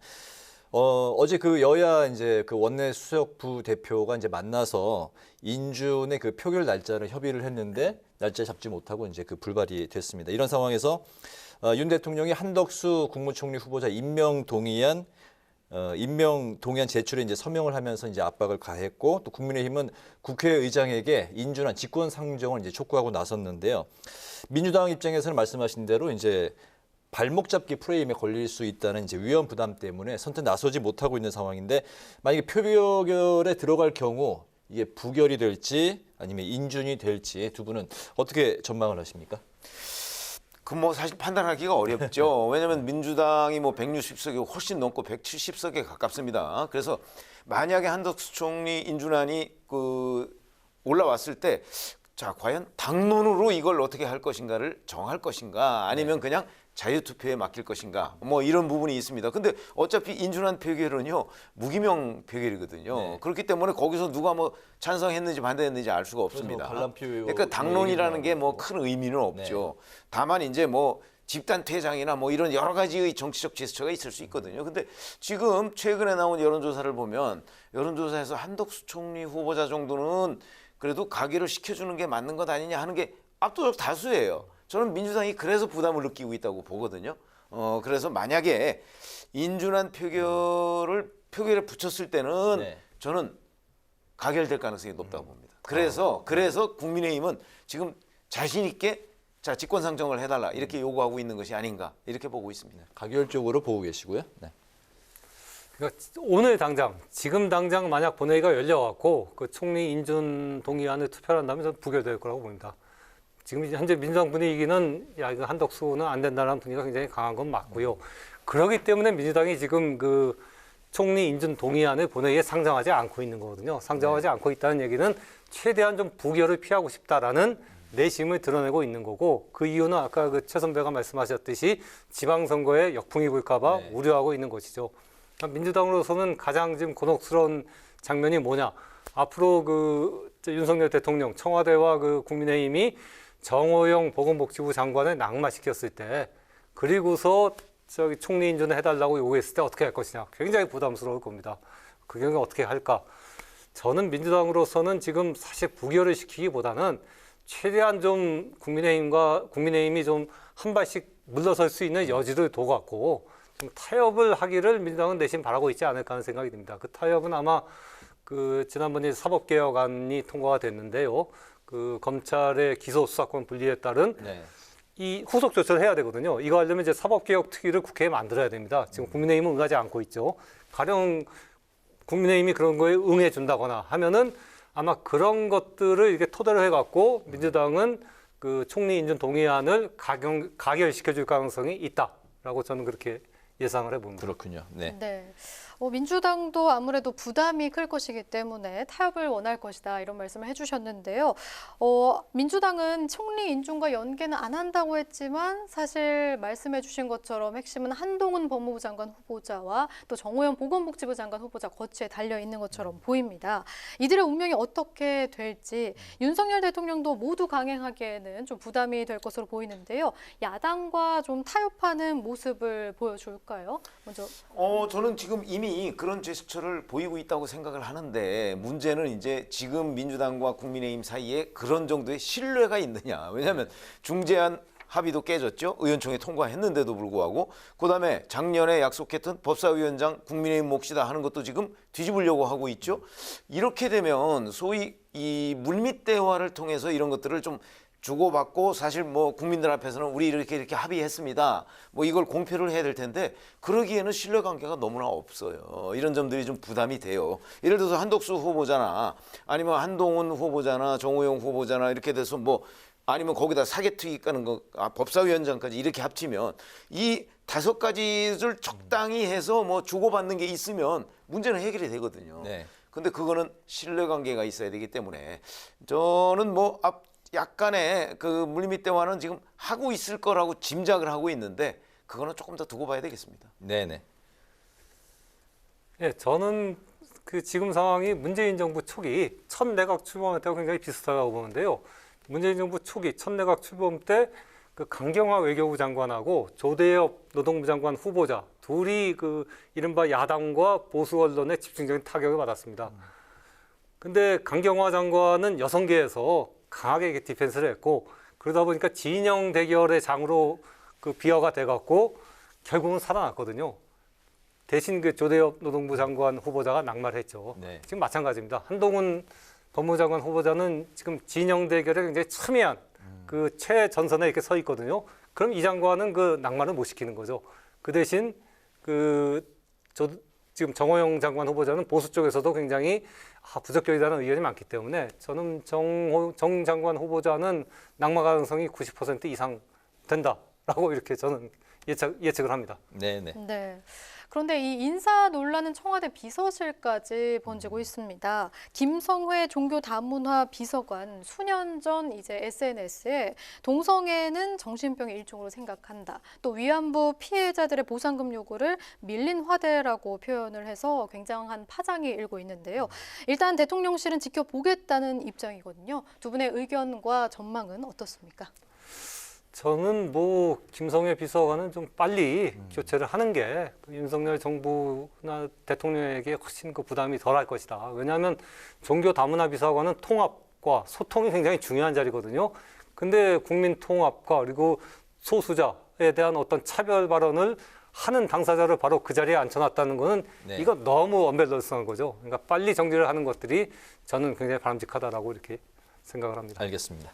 어제 그 여야 이제 그 원내 수석 부대표가 이제 만나서 인준의 그 표결 날짜를 협의를 했는데 날짜 잡지 못하고 이제 그 불발이 됐습니다. 이런 상황에서 윤 대통령이 한덕수 국무총리 후보자 임명 동의안 임명 동의안 제출에 이제 서명을 하면서 이제 압박을 가했고 또 국민의힘은 국회의장에게 인준안 직권 상정을 이제 촉구하고 나섰는데요. 민주당 입장에서는 말씀하신 대로 이제 발목 잡기 프레임에 걸릴 수 있다는 이제 위험 부담 때문에 선뜻 나서지 못하고 있는 상황인데 만약에 표결에 들어갈 경우 이게 부결이 될지 아니면 인준이 될지 두 분은 어떻게 전망을 하십니까? 그 뭐 사실 판단하기가 어렵죠. 왜냐하면 민주당이 뭐 160석이 훨씬 넘고 170석에 가깝습니다. 그래서 만약에 한덕수 총리 인준안이 올라왔을 때 자, 과연 당론으로 이걸 어떻게 할 것인가를 정할 것인가 아니면 그냥 자유투표에 맡길 것인가 뭐 이런 부분이 있습니다. 근데 어차피 인준안 표결은요 무기명 표결이거든요. 네. 그렇기 때문에 거기서 누가 뭐 찬성했는지 반대했는지 알 수가 없습니다. 그러니까 당론이라는 게 뭐 큰 의미는 없죠. 네. 다만 이제 뭐 집단 퇴장이나 뭐 이런 여러 가지의 정치적 제스처가 있을 수 있거든요. 근데 지금 최근에 나온 여론조사를 보면 여론조사에서 한덕수 총리 후보자 정도는 그래도 가결을 시켜주는 게 맞는 것 아니냐 하는 게 압도적 다수예요. 저는 민주당이 그래서 부담을 느끼고 있다고 보거든요. 그래서 만약에 인준안 표결에 붙였을 때는 네. 저는 가결될 가능성이 높다고 봅니다. 그래서 국민의힘은 지금 자신 있게 자 직권 상정을 해달라 이렇게 요구하고 있는 것이 아닌가 이렇게 보고 있습니다. 가결적으로 보고 계시고요. 네. 그러니까 오늘 당장, 지금 당장 만약 본회의가 열려갖고 그 총리 인준 동의안을 투표한다면 저는 부결될 거라고 봅니다. 지금 현재 민주당 분위기는 야 이거 한덕수는 안 된다는 분위기가 굉장히 강한 건 맞고요. 그렇기 때문에 민주당이 지금 그 총리 인준 동의안을 본회의에 상정하지 않고 있는 거거든요. 상정하지 않고 있다는 얘기는 최대한 좀 부결을 피하고 싶다라는 내심을 드러내고 있는 거고 그 이유는 아까 그 최 선배가 말씀하셨듯이 지방선거에 역풍이 불까 봐 우려하고 있는 것이죠. 민주당으로서는 가장 지금 곤혹스러운 장면이 뭐냐. 앞으로 그 윤석열 대통령 청와대와 그 국민의힘이 정호영 보건복지부 장관을 낙마시켰을 때 그리고서 저기 총리 인준을 해달라고 요구했을 때 어떻게 할 것이냐. 굉장히 부담스러울 겁니다. 그 경우에 어떻게 할까. 저는 민주당으로서는 지금 사실 부결을 시키기보다는 최대한 좀 국민의힘이 좀 한 발씩 물러설 수 있는 여지를 둬갖고 좀 타협을 하기를 민주당은 내심 바라고 있지 않을까 하는 생각이 듭니다. 그 타협은 아마 그 지난번에 사법개혁안이 통과가 됐는데요. 그 검찰의 기소 수사권 분리에 따른 이 후속 조처를 해야 되거든요. 이거 하려면 이제 사법개혁 특위를 국회에 만들어야 됩니다. 지금 국민의힘은 응하지 않고 있죠. 가령 국민의힘이 그런 거에 응해 준다거나 하면은 아마 그런 것들을 이렇게 토대로 해갖고 민주당은 그 총리 인준 동의안을 가결시켜 줄 가능성이 있다라고 저는 그렇게 예상을 해봅니다. 그렇군요. 네. 네. 민주당도 아무래도 부담이 클 것이기 때문에 타협을 원할 것이다 이런 말씀을 해주셨는데요. 민주당은 총리 인준과 연계는 안 한다고 했지만 사실 말씀해 주신 것처럼 핵심은 한동훈 법무부 장관 후보자와 또 정호영 보건복지부 장관 후보자 거취에 달려 있는 것처럼 보입니다. 이들의 운명이 어떻게 될지 윤석열 대통령도 모두 강행하기에는 좀 부담이 될 것으로 보이는데요. 야당과 좀 타협하는 모습을 보여줄까요? 먼저. 저는 지금 이미 그런 제스처를 보이고 있다고 생각을 하는데 문제는 이제 지금 민주당과 국민의힘 사이에 그런 정도의 신뢰가 있느냐. 왜냐하면 중재안 합의도 깨졌죠. 의원총회 통과했는데도 불구하고 그다음에 작년에 약속했던 법사위원장 국민의힘 몫이다 하는 것도 지금 뒤집으려고 하고 있죠. 이렇게 되면 소위 이 물밑 대화를 통해서 이런 것들을 좀 주고받고 사실 뭐 국민들 앞에서는 우리 이렇게 합의했습니다. 뭐 이걸 공표를 해야 될 텐데 그러기에는 신뢰관계가 너무나 없어요. 이런 점들이 좀 부담이 돼요. 예를 들어서 한덕수 후보자나 아니면 한동훈 후보자나 정호영 후보자나 이렇게 돼서 뭐 아니면 거기다 사개특위 까는 거 법사위원장까지 이렇게 합치면 이 5가지를 적당히 해서 뭐 주고받는 게 있으면 문제는 해결이 되거든요. 네. 근데 그거는 신뢰관계가 있어야 되기 때문에 저는 뭐 약간의 그 물밑 대화는 지금 하고 있을 거라고 짐작을 하고 있는데 그거는 조금 더 두고 봐야 되겠습니다. 네네. 네, 저는 그 지금 상황이 문재인 정부 초기 첫 내각 출범 때와 굉장히 비슷하다고 보는데요. 문재인 정부 초기 첫 내각 출범 때 그 강경화 외교부 장관하고 조대엽 노동부 장관 후보자 둘이 그 이른바 야당과 보수 언론에 집중적인 타격을 받았습니다. 근데 강경화 장관은 여성계에서 강하게 디펜스를 했고 그러다 보니까 진영 대결의 장으로 그 비화가 돼갖고 결국은 살아났거든요. 대신 그 조대엽 노동부 장관 후보자가 낙마를 했죠. 네. 지금 마찬가지입니다. 한동훈 법무부 장관 후보자는 지금 진영 대결에 굉장히 첨예한 그 최전선에 이렇게 서 있거든요. 그럼 이 장관은 그 낙마를 못 시키는 거죠. 그 대신 지금 정호영 장관 후보자는 보수 쪽에서도 굉장히 부적격이라는 의견이 많기 때문에 저는 정 장관 후보자는 낙마 가능성이 90% 이상 된다라고 이렇게 저는 예측을 합니다. 네네. 네. 그런데 이 인사 논란은 청와대 비서실까지 번지고 있습니다. 김성회 종교다문화 비서관 수년 전 이제 SNS에 동성애는 정신병의 일종으로 생각한다. 또 위안부 피해자들의 보상금 요구를 밀린 화대라고 표현을 해서 굉장한 파장이 일고 있는데요. 일단 대통령실은 지켜보겠다는 입장이거든요. 두 분의 의견과 전망은 어떻습니까? 저는 뭐 김성회 비서관은 좀 빨리 교체를 하는 게 윤석열 정부나 대통령에게 훨씬 그 부담이 덜할 것이다. 왜냐하면 종교 다문화 비서관은 통합과 소통이 굉장히 중요한 자리거든요. 근데 국민 통합과 그리고 소수자에 대한 어떤 차별 발언을 하는 당사자를 바로 그 자리에 앉혀놨다는 거는 네. 이거 너무 언밸런스한 거죠. 그러니까 빨리 정리를 하는 것들이 저는 굉장히 바람직하다라고 이렇게 생각을 합니다. 알겠습니다.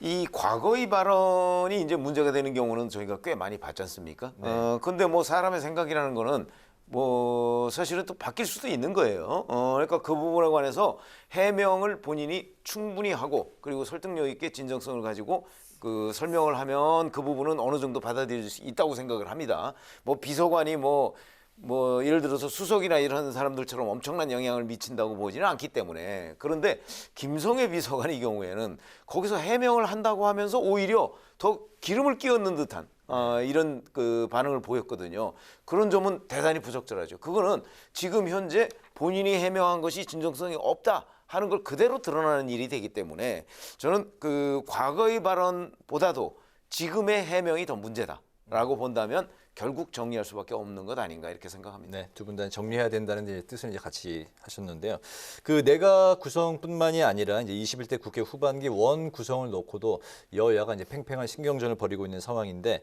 이 과거의 발언이 이제 문제가 되는 경우는 저희가 꽤 많이 봤지 않습니까? 네. 근데 뭐 사람의 생각이라는 거는 뭐 사실은 또 바뀔 수도 있는 거예요. 그러니까 그 부분에 관해서 해명을 본인이 충분히 하고 그리고 설득력 있게 진정성을 가지고 그 설명을 하면 그 부분은 어느 정도 받아들일 수 있다고 생각을 합니다. 뭐 비서관이 뭐 예를 들어서 수석이나 이런 사람들처럼 엄청난 영향을 미친다고 보지는 않기 때문에. 그런데 김성회 비서관의 경우에는 거기서 해명을 한다고 하면서 오히려 더 기름을 끼얹는 듯한 이런 그 반응을 보였거든요. 그런 점은 대단히 부적절하죠. 그거는 지금 현재 본인이 해명한 것이 진정성이 없다 하는 걸 그대로 드러나는 일이 되기 때문에 저는 그 과거의 발언보다도 지금의 해명이 더 문제다라고 본다면 결국 정리할 수밖에 없는 것 아닌가 이렇게 생각합니다. 네, 두 분 다 정리해야 된다는 뜻을 이제 같이 하셨는데요. 그 내각 구성뿐만이 아니라 이제 21대 국회 후반기 원 구성을 놓고도 여야가 이제 팽팽한 신경전을 벌이고 있는 상황인데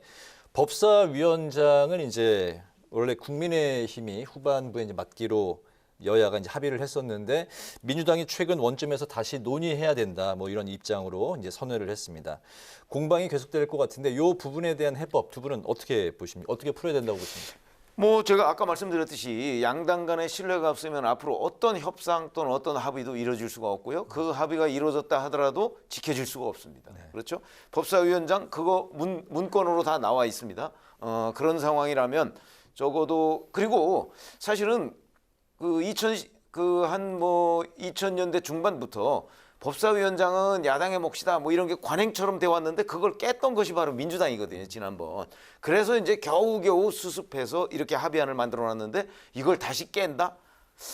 법사위원장은 이제 원래 국민의힘이 후반부에 이제 맡기로 여야가 이제 합의를 했었는데 민주당이 최근 원점에서 다시 논의해야 된다 뭐 이런 입장으로 이제 선회를 했습니다. 공방이 계속될 것 같은데 이 부분에 대한 해법 두 분은 어떻게 보십니까? 어떻게 풀어야 된다고 보십니까? 뭐 제가 아까 말씀드렸듯이 양당 간의 신뢰가 없으면 앞으로 어떤 협상 또는 어떤 합의도 이루어질 수가 없고요. 그 합의가 이루어졌다 하더라도 지켜질 수가 없습니다. 네. 그렇죠? 법사위원장 그거 문건으로 다 나와 있습니다. 그런 상황이라면 적어도 그리고 사실은 그 2000년대 중반부터 법사위원장은 야당의 몫이다 뭐 이런 게 관행처럼 돼 왔는데 그걸 깼던 것이 바로 민주당이거든요, 지난번. 그래서 이제 겨우겨우 수습해서 이렇게 합의안을 만들어 놨는데 이걸 다시 깬다?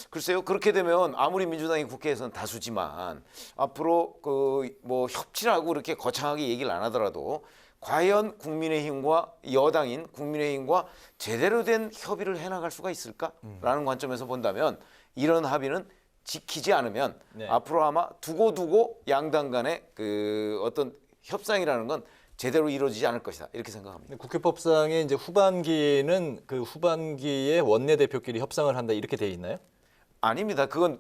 글쎄요, 그렇게 되면 아무리 민주당이 국회에서는 다수지만 앞으로 그 뭐 협치라고 이렇게 거창하게 얘기를 안 하더라도 과연 국민의힘과 여당인 국민의힘과 제대로 된 협의를 해나갈 수가 있을까라는 관점에서 본다면 이런 합의는 지키지 않으면 네. 앞으로 아마 두고두고 양당 간의 그 어떤 협상이라는 건 제대로 이루어지지 않을 것이다 이렇게 생각합니다. 국회법상에 이제 후반기에는 그 후반기에 원내대표끼리 협상을 한다 이렇게 돼 있나요? 아닙니다. 그건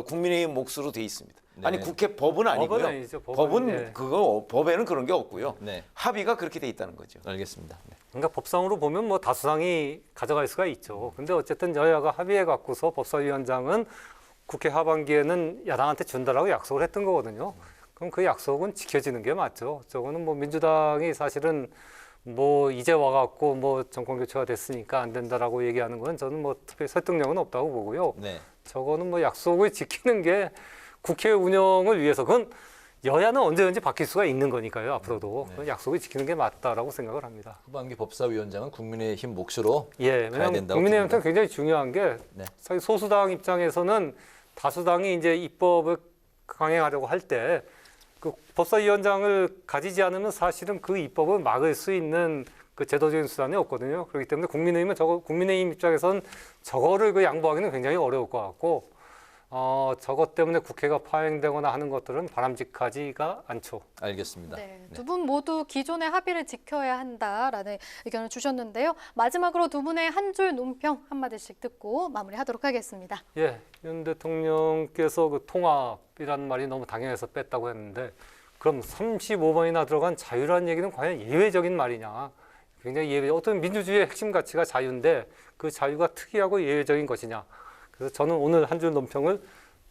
국민의힘 몫으로 돼 있습니다. 네. 아니 국회 법은 아니고요. 법은 아니죠. 법은 그거 법에는 그런 게 없고요. 네. 합의가 그렇게 돼 있다는 거죠. 알겠습니다. 네. 그러니까 법상으로 보면 뭐 다수당이 가져갈 수가 있죠. 근데 어쨌든 여야가 합의해 갖고서 법사위원장은 국회 하반기에는 야당한테 준다라고 약속을 했던 거거든요. 그럼 그 약속은 지켜지는 게 맞죠. 저거는 뭐 민주당이 사실은 뭐 이제 와갖고 뭐 정권 교체가 됐으니까 안 된다라고 얘기하는 건 저는 뭐 특별히 설득력은 없다고 보고요. 네. 저거는 뭐 약속을 지키는 게 국회 운영을 위해서 그건 여야는 언제든지 바뀔 수가 있는 거니까요. 앞으로도 네. 약속을 지키는 게 맞다라고 생각을 합니다. 후반기 법사위원장은 국민의힘 몫으로 예, 가야 왜냐하면 된다고 국민의힘한테 굉장히 중요한 게 네. 사실 소수당 입장에서는 다수당이 이제 입법을 강행하려고 할 때 그 법사위원장을 가지지 않으면 사실은 그 입법을 막을 수 있는 그 제도적인 수단이 없거든요. 그렇기 때문에 국민의힘은 국민의힘 입장에서는 저거를 그 양보하기는 굉장히 어려울 것 같고 저것 때문에 국회가 파행되거나 하는 것들은 바람직하지가 않죠. 알겠습니다. 네, 두 분 모두 기존의 합의를 지켜야 한다라는 의견을 주셨는데요. 마지막으로 두 분의 한 줄 논평 한마디씩 듣고 마무리하도록 하겠습니다. 예, 윤 대통령께서 그 통합이라는 말이 너무 당연해서 뺐다고 했는데 그럼 35번이나 들어간 자유라는 얘기는 과연 예외적인 말이냐? 굉장히 어떤 민주주의의 핵심 가치가 자유인데 그 자유가 특이하고 예외적인 것이냐? 그래서 저는 오늘 한 줄 논평을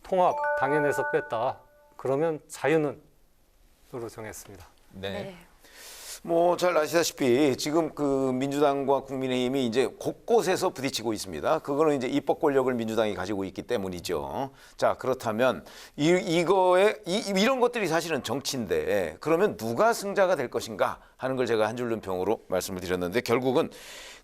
통합 당연해서 뺐다. 그러면 자유는 으로 정했습니다. 네. 뭐 잘 아시다시피 지금 그 민주당과 국민의힘이 이제 곳곳에서 부딪히고 있습니다. 그거는 이제 입법 권력을 민주당이 가지고 있기 때문이죠. 자, 그렇다면 이런 것들이 사실은 정치인데 그러면 누가 승자가 될 것인가 하는 걸 제가 한 줄 논평으로 말씀을 드렸는데 결국은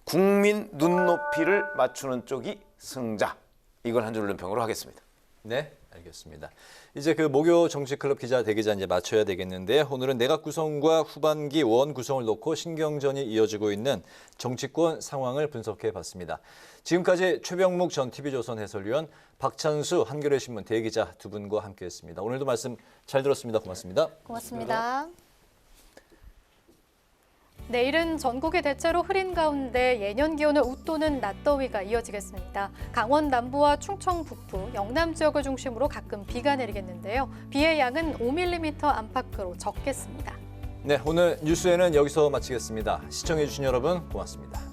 국민 눈높이를 맞추는 쪽이 승자. 이걸 한 줄 논평으로 하겠습니다. 네, 알겠습니다. 이제 그 목요 정치클럽 기자 대기자 이제 맞춰야 되겠는데 오늘은 내각 구성과 후반기 원 구성을 놓고 신경전이 이어지고 있는 정치권 상황을 분석해 봤습니다. 지금까지 최병묵 전 TV조선 해설위원, 박찬수 한겨레 신문 대기자 두 분과 함께했습니다. 오늘도 말씀 잘 들었습니다. 고맙습니다. 고맙습니다. 내일은 전국이 대체로 흐린 가운데 예년 기온을 웃도는 낮더위가 이어지겠습니다. 강원 남부와 충청 북부, 영남 지역을 중심으로 가끔 비가 내리겠는데요. 비의 양은 5mm 안팎으로 적겠습니다. 네, 오늘 뉴스에는 여기서 마치겠습니다. 시청해주신 여러분 고맙습니다.